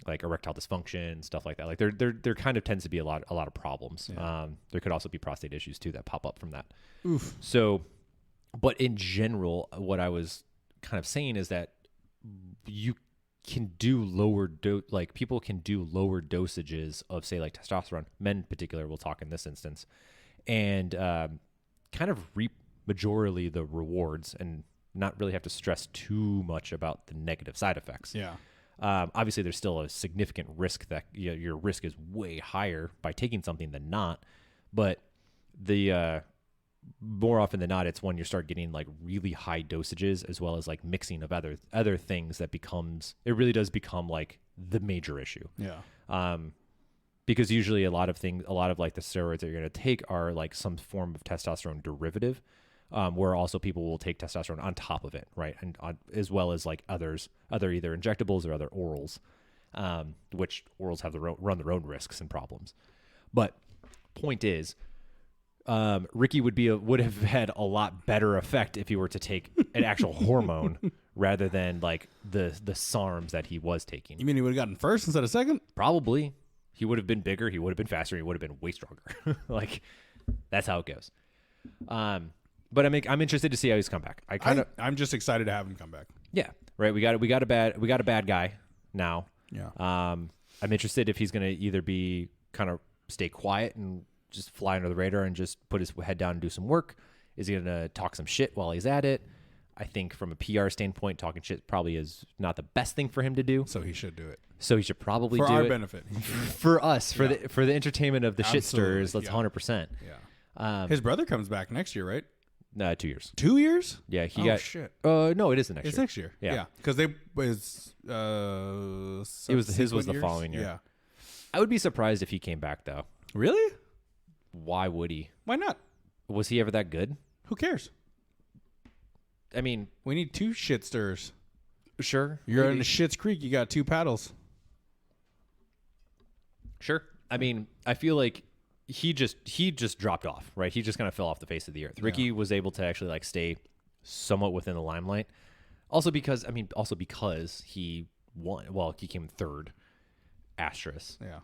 like erectile dysfunction, stuff like that. Like there kind of tends to be a lot of problems. Yeah. There could also be prostate issues too that pop up from that. Oof. So, but in general, what I was kind of saying is that you can do people can do lower dosages of say like testosterone. Men in particular, we'll talk in this instance, and kind of reap majorly the rewards and not really have to stress too much about the negative side effects. Yeah. Obviously, there's still a significant risk that your risk is way higher by taking something than not. But the more often than not, it's when you start getting like really high dosages as well as like mixing of other things that it really does become like the major issue. Yeah. Because usually a lot of like the steroids that you're going to take are like some form of testosterone derivative. Where also people will take testosterone on top of it, right? And as well as like other either injectables or other orals, which orals have run their own risks and problems. But point is, Ricky would have had a lot better effect if he were to take an actual hormone rather than like the SARMs that he was taking. You mean he would have gotten first instead of second? Probably. He would have been bigger. He would have been faster. He would have been way stronger. Like that's how it goes. But I'm interested to see how he's come back. I'm just excited to have him come back. Yeah, right. We got a bad guy now. Yeah. I'm interested if he's going to either be kind of stay quiet and just fly under the radar and just put his head down and do some work. Is he going to talk some shit while he's at it? I think from a PR standpoint, talking shit probably is not the best thing for him to do. So he should do it. So he should probably do it. For our benefit. For us, for the entertainment of the shit Absolutely, stirrers, let's yeah. 100%. Yeah. His brother comes back next year, right? 2 years. 2 years? Yeah, he Oh, got shit. no, it is the next It's year. next year. Yeah. Because they was his was the following year. Yeah. I would be surprised if he came back though. Really? Why would he? Why not? Was he ever that good? Who cares? I mean, We need 2 shit stirrers. sure. You're maybe. in the Shit's Creek. You got 2 paddles. Sure. I mean, I feel like he just dropped off, right? He just kind of fell off the face of the earth. Ricky was able to actually like stay somewhat within the limelight. Also because he won. Well, he came third. Asterisk. Yeah.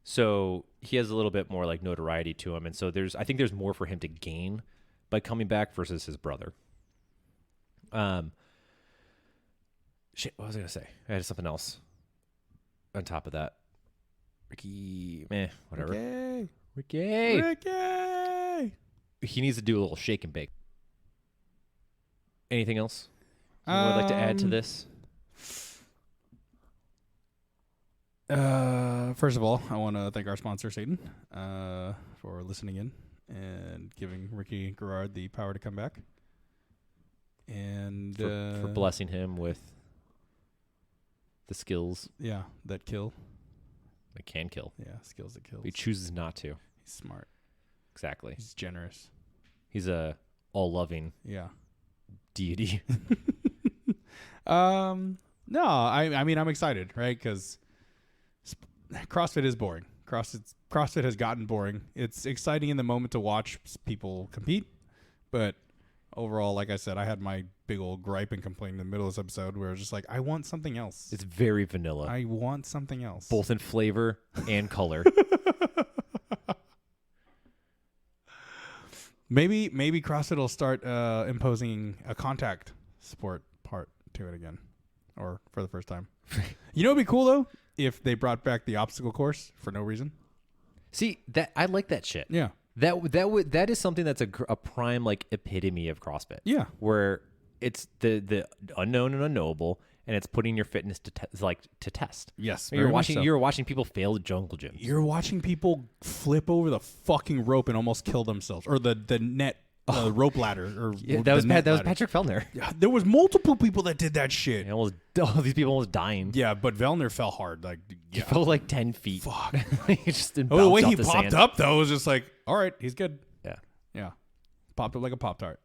So he has a little bit more like notoriety to him, and so I think there's more for him to gain by coming back versus his brother. Shit, what was I gonna say? I had something else on top of that. Ricky, whatever. Ricky. He needs to do a little shake and bake. Anything else you would like to add to this? First of all, I want to thank our sponsor, Seitan, for listening in and giving Ricky Garard the power to come back. And For blessing him with the skills yeah, that kill. that can kill. Yeah, skills that kill. But he chooses not to. He's smart. Exactly. He's generous. He's a all-loving Yeah. deity. No, I mean, I'm excited, right? Because CrossFit is boring. CrossFit has gotten boring. It's exciting in the moment to watch people compete, but overall, like I said, I had my big old gripe and complaint in the middle of this episode where I was just like, I want something else. It's very vanilla, I want something else. both in flavor and color. Maybe CrossFit will start imposing a contact sport part to it again, or for the first time. You know, it'd be cool though if they brought back the obstacle course for no reason. See, that I like that shit. Yeah. That is something that's a prime like epitome of CrossFit. Yeah. Where it's the unknown and unknowable, and it's putting your fitness to test. Yes. You're watching people fail at jungle gyms. You're watching people flip over the fucking rope and almost kill themselves, or the net rope ladder. Or that was net that was ladder. Patrick Fellner. Yeah, there was multiple people that did that shit. These people almost dying. Yeah, but Vellner fell hard. Like, He yeah. fell like 10 feet. Fuck. He just Oh, the way he bounced off popped sand. up though was just like, all right, he's good. Yeah. Yeah, popped up like a Pop-Tart.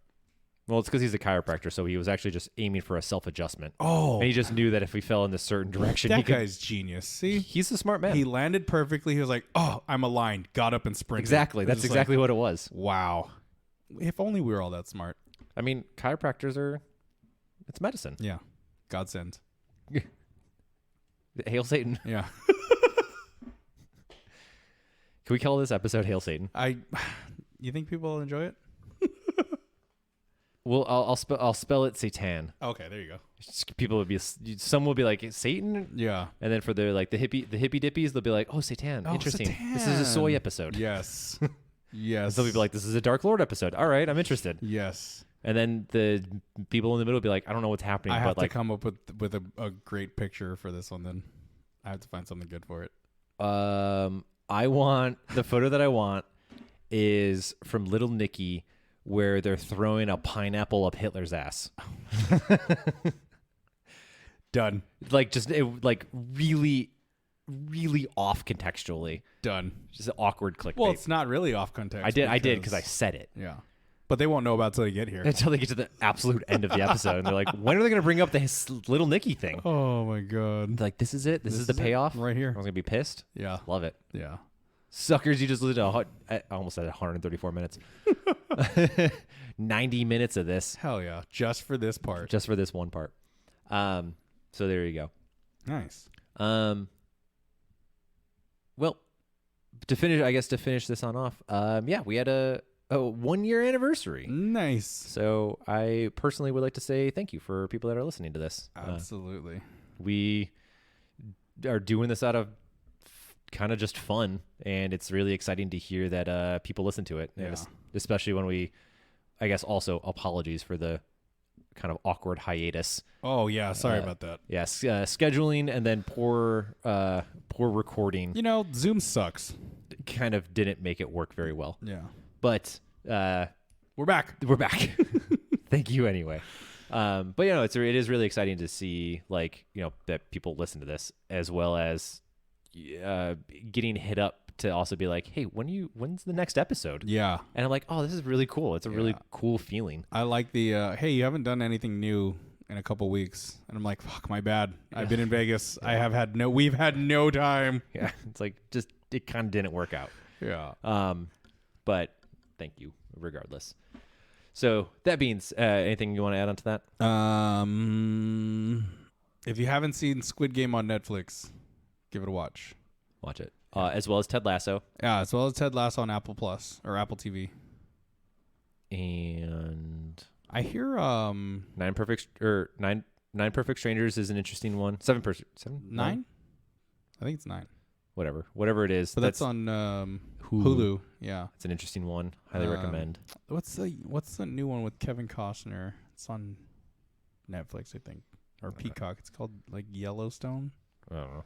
Well, it's because he's a chiropractor, so he was actually just aiming for a self-adjustment. Oh, And he just knew that if he fell in a certain direction, that guy's genius. See, he's a smart man. he landed perfectly. He was like, oh, I'm aligned. Got up and sprinted. Exactly. It was That's just exactly like, what it was. wow. If only we were all that smart. I mean, chiropractors it's medicine. Yeah, godsend. Hail Satan. Yeah. Can we call this episode Hail Satan? You think people will enjoy it? Well, I'll spell it Seitan. Okay, there you go. People would be, some will be like Satan, Yeah. and then for the hippie dippies, they'll be like, oh, Seitan, Oh, interesting. This is a soy Seitan. episode. Yes. And Yes. some people be like, this is a Dark Lord episode. All right, I'm interested. Yes. And then the people in the middle will be like, I don't know what's happening, I but have to like, come up with a great picture for this one. Then I have to find something good for it. I want the photo that I want is from Little Nicky, where they're throwing a pineapple up Hitler's ass. Done. Like just like really, really off contextually. Done. Just an awkward clickbait. Well, it's not really off context. I did because I said it. Yeah. But they won't know about it until they get here. Until they get to the absolute end of the episode, and they're like, "When are they going to bring up the Little Nicky thing?" Oh my god. They're like, "This is it. This is the it, payoff right here. I was gonna be pissed. Yeah. Love it, Yeah. suckers. You just listened to I almost said 134 minutes, 90 minutes of this Hell yeah. Just for this part. just for this one part. So there you go. Nice. Well, to finish this on off, yeah, we had a a 1-year anniversary. Nice. So I personally would like to say thank you for people that are listening to this. Absolutely. We are doing this out of kind of just fun, and it's really exciting to hear that people listen to it. Yeah. And especially when we, I guess, also apologies for the kind of awkward hiatus. Oh yeah, sorry about that. Yes, scheduling and then poor recording. Zoom sucks. Kind of didn't make it work very well. Yeah. But We're back. we're back. Thank you anyway. But it is really exciting to see that people listen to this, as well as getting hit up to also be like, hey, when's the next episode? Yeah. And I'm like, oh, this is really cool. It's a really cool feeling. I like the hey, you haven't done anything new in a couple weeks, and I'm like, fuck, my bad. I've been in Vegas. We've had no time. Yeah, it's like just it kind of didn't work out. Yeah. But thank you regardless. So that being anything you want to add onto that? If you haven't seen Squid Game on Netflix, give it a watch. Watch it. As well as Ted Lasso. Yeah, as well as Ted Lasso on Apple Plus or Apple TV. And I hear Nine Perfect Strangers is an interesting one. 7 9? I think it's 9. Whatever it is. But that's on Hulu. Yeah. It's an interesting one. Highly recommend. What's the new one with Kevin Costner? It's on Netflix, I think, or Peacock. It's called like Yellowstone. I don't know.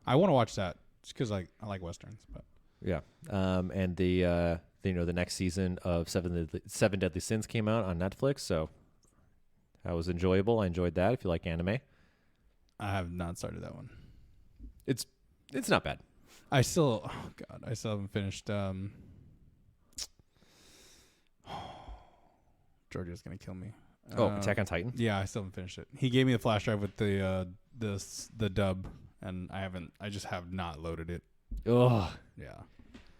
I want to watch that just because I like westerns. But yeah. And the next season of Seven Deadly Sins came out on Netflix, so that was enjoyable. I enjoyed that. If you like anime, I have not started that one. It's not bad. I still haven't finished. Georgia's gonna kill me. Attack on Titan. Yeah, I still haven't finished it. He gave me the flash drive with the dub, and I just have not loaded it. Oh, Yeah,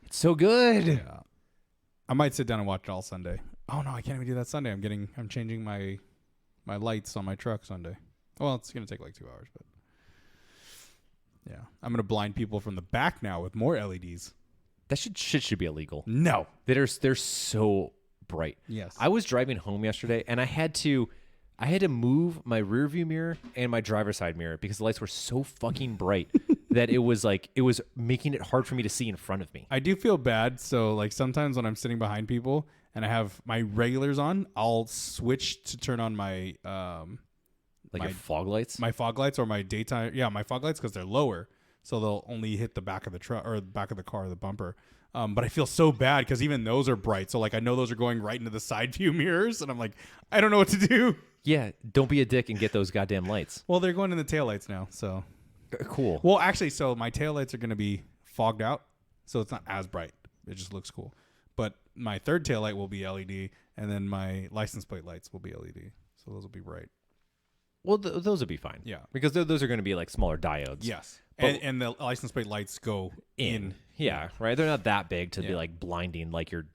it's so good. yeah. I might sit down and watch it all Sunday. Oh no, I can't even do that Sunday. I'm changing my lights on my truck Sunday. Well, it's gonna take like 2 hours, but yeah, I'm gonna blind people from the back now with more LEDs. That shit should be illegal. No. They're so bright. Yes. I was driving home yesterday, and I had to move my rear view mirror and my driver's side mirror because the lights were so fucking bright that it was making it hard for me to see in front of me. I do feel bad. So like sometimes when I'm sitting behind people and I have my regulars on, I'll switch to turn on my Your fog lights? my fog lights or my daytime. Yeah, my fog lights because they're lower, so they'll only hit the back of the truck or the back of the car, or the bumper. But I feel so bad because even those are bright. So like I know those are going right into the side view mirrors, and I'm like, I don't know what to do. Yeah, don't be a dick and get those goddamn lights. Well, they're going in the taillights now, so Cool. well, actually, so my taillights are going to be fogged out, so it's not as bright. It just looks cool. But my third taillight will be LED, and then my license plate lights will be LED, so those will be bright. Well, those would be fine. Yeah. Because those are going to be like smaller diodes. Yes. But- And the license plate lights go in. Yeah, right. They're not that big to be Yeah. like blinding like your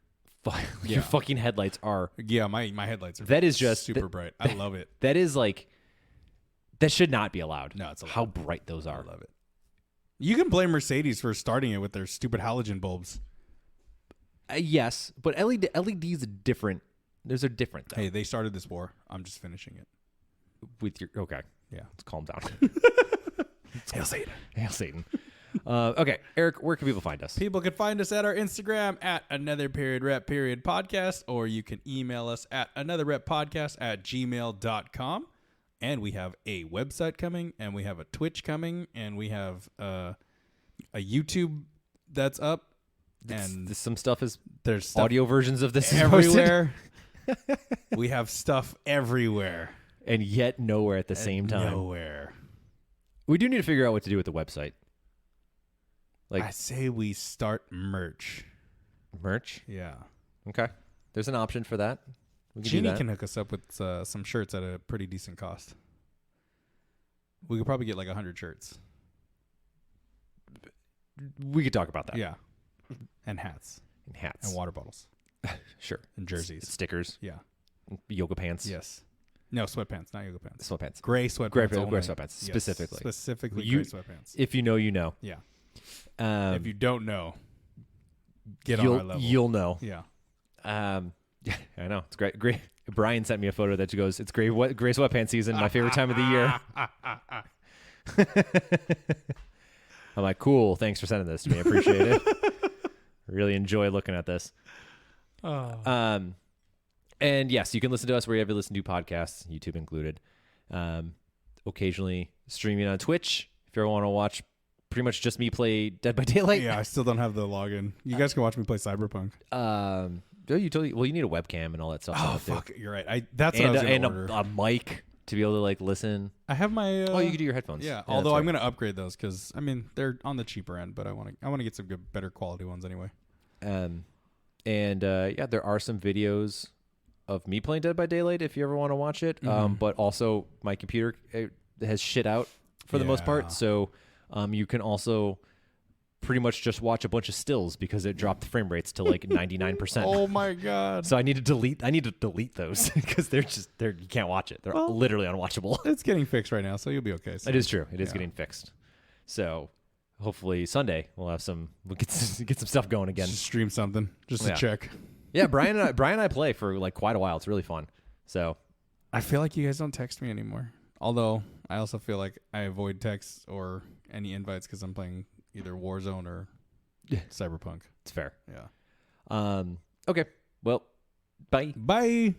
Yeah. fucking headlights are. Yeah, my headlights are That is just super bright. I love it. That is like that should not be allowed. No, it's allowed. How bright those I are. love it. You can blame Mercedes for starting it with their stupid halogen bulbs. Yes, but LEDs are different. Those are different though. Hey, they started this war. I'm just finishing it. With your okay, Yeah. let's calm down. Hail Satan. Hail Satan. Okay, Eric, where can people find us? People can find us at our Instagram at another_rep_podcast, or you can email us at anotherreppodcast@gmail.com. And we have a website coming, and we have a Twitch coming, and we have a YouTube that's up. And Some stuff is there's stuff audio versions of this is posted, everywhere. We have stuff everywhere. and yet nowhere at the same time. Nowhere. We do need to figure out what to do with the website. Like I say we start merch. merch. Yeah. Okay, there's an option for that. We can do Jeannie that. can hook us up with some shirts at a pretty decent cost. We could probably get like 100 shirts. We could talk about that. Yeah. And hats. And hats. And water bottles. Sure. And jerseys. Stickers. Yeah. Yoga pants. Yes. No, sweatpants, not yoga pants. Sweatpants. Gray sweatpants. Gray only. sweatpants, Yes, specifically. Specifically You- gray sweatpants. If you know, you know. Yeah. If If you don't know, get on our level. You'll know. Yeah. I know it's great. Great. Brian sent me a photo that goes, "It's gray sweatpants season. My favorite time of the year." I'm like, cool. Thanks for sending this to me. I appreciate it. Really enjoy looking at this. And yes, you can listen to us wherever you listen to podcasts, YouTube included. Occasionally streaming on Twitch if you ever want to watch pretty much just me play Dead by Daylight. Yeah, I still don't have the login. You guys can watch me play Cyberpunk. You need a webcam and all that stuff. Oh fuck, you're right. That's what I was gonna order. A mic to be able to like listen. I have my. You can do your headphones. Yeah, although I'm gonna upgrade those because I mean they're on the cheaper end, but I want to get some good, better quality ones anyway. There are some videos of me playing Dead by Daylight if you ever want to watch it. But also my computer has shit out for the most part, so you can also pretty much just watch a bunch of stills because it dropped the frame rates to like 99%. Oh my god! So I need to delete those because you can't watch it. They're literally unwatchable. It's getting fixed right now, so you'll be okay. So. It is true. It is getting fixed. So hopefully Sunday we'll get some stuff going again. Just stream something just to check. Yeah, Brian and I play for like quite a while. It's really fun. So I feel like you guys don't text me anymore. Although I also feel like I avoid texts or any invites because I'm playing either Warzone or Cyberpunk. It's fair. Yeah. Okay. Well, bye. Bye.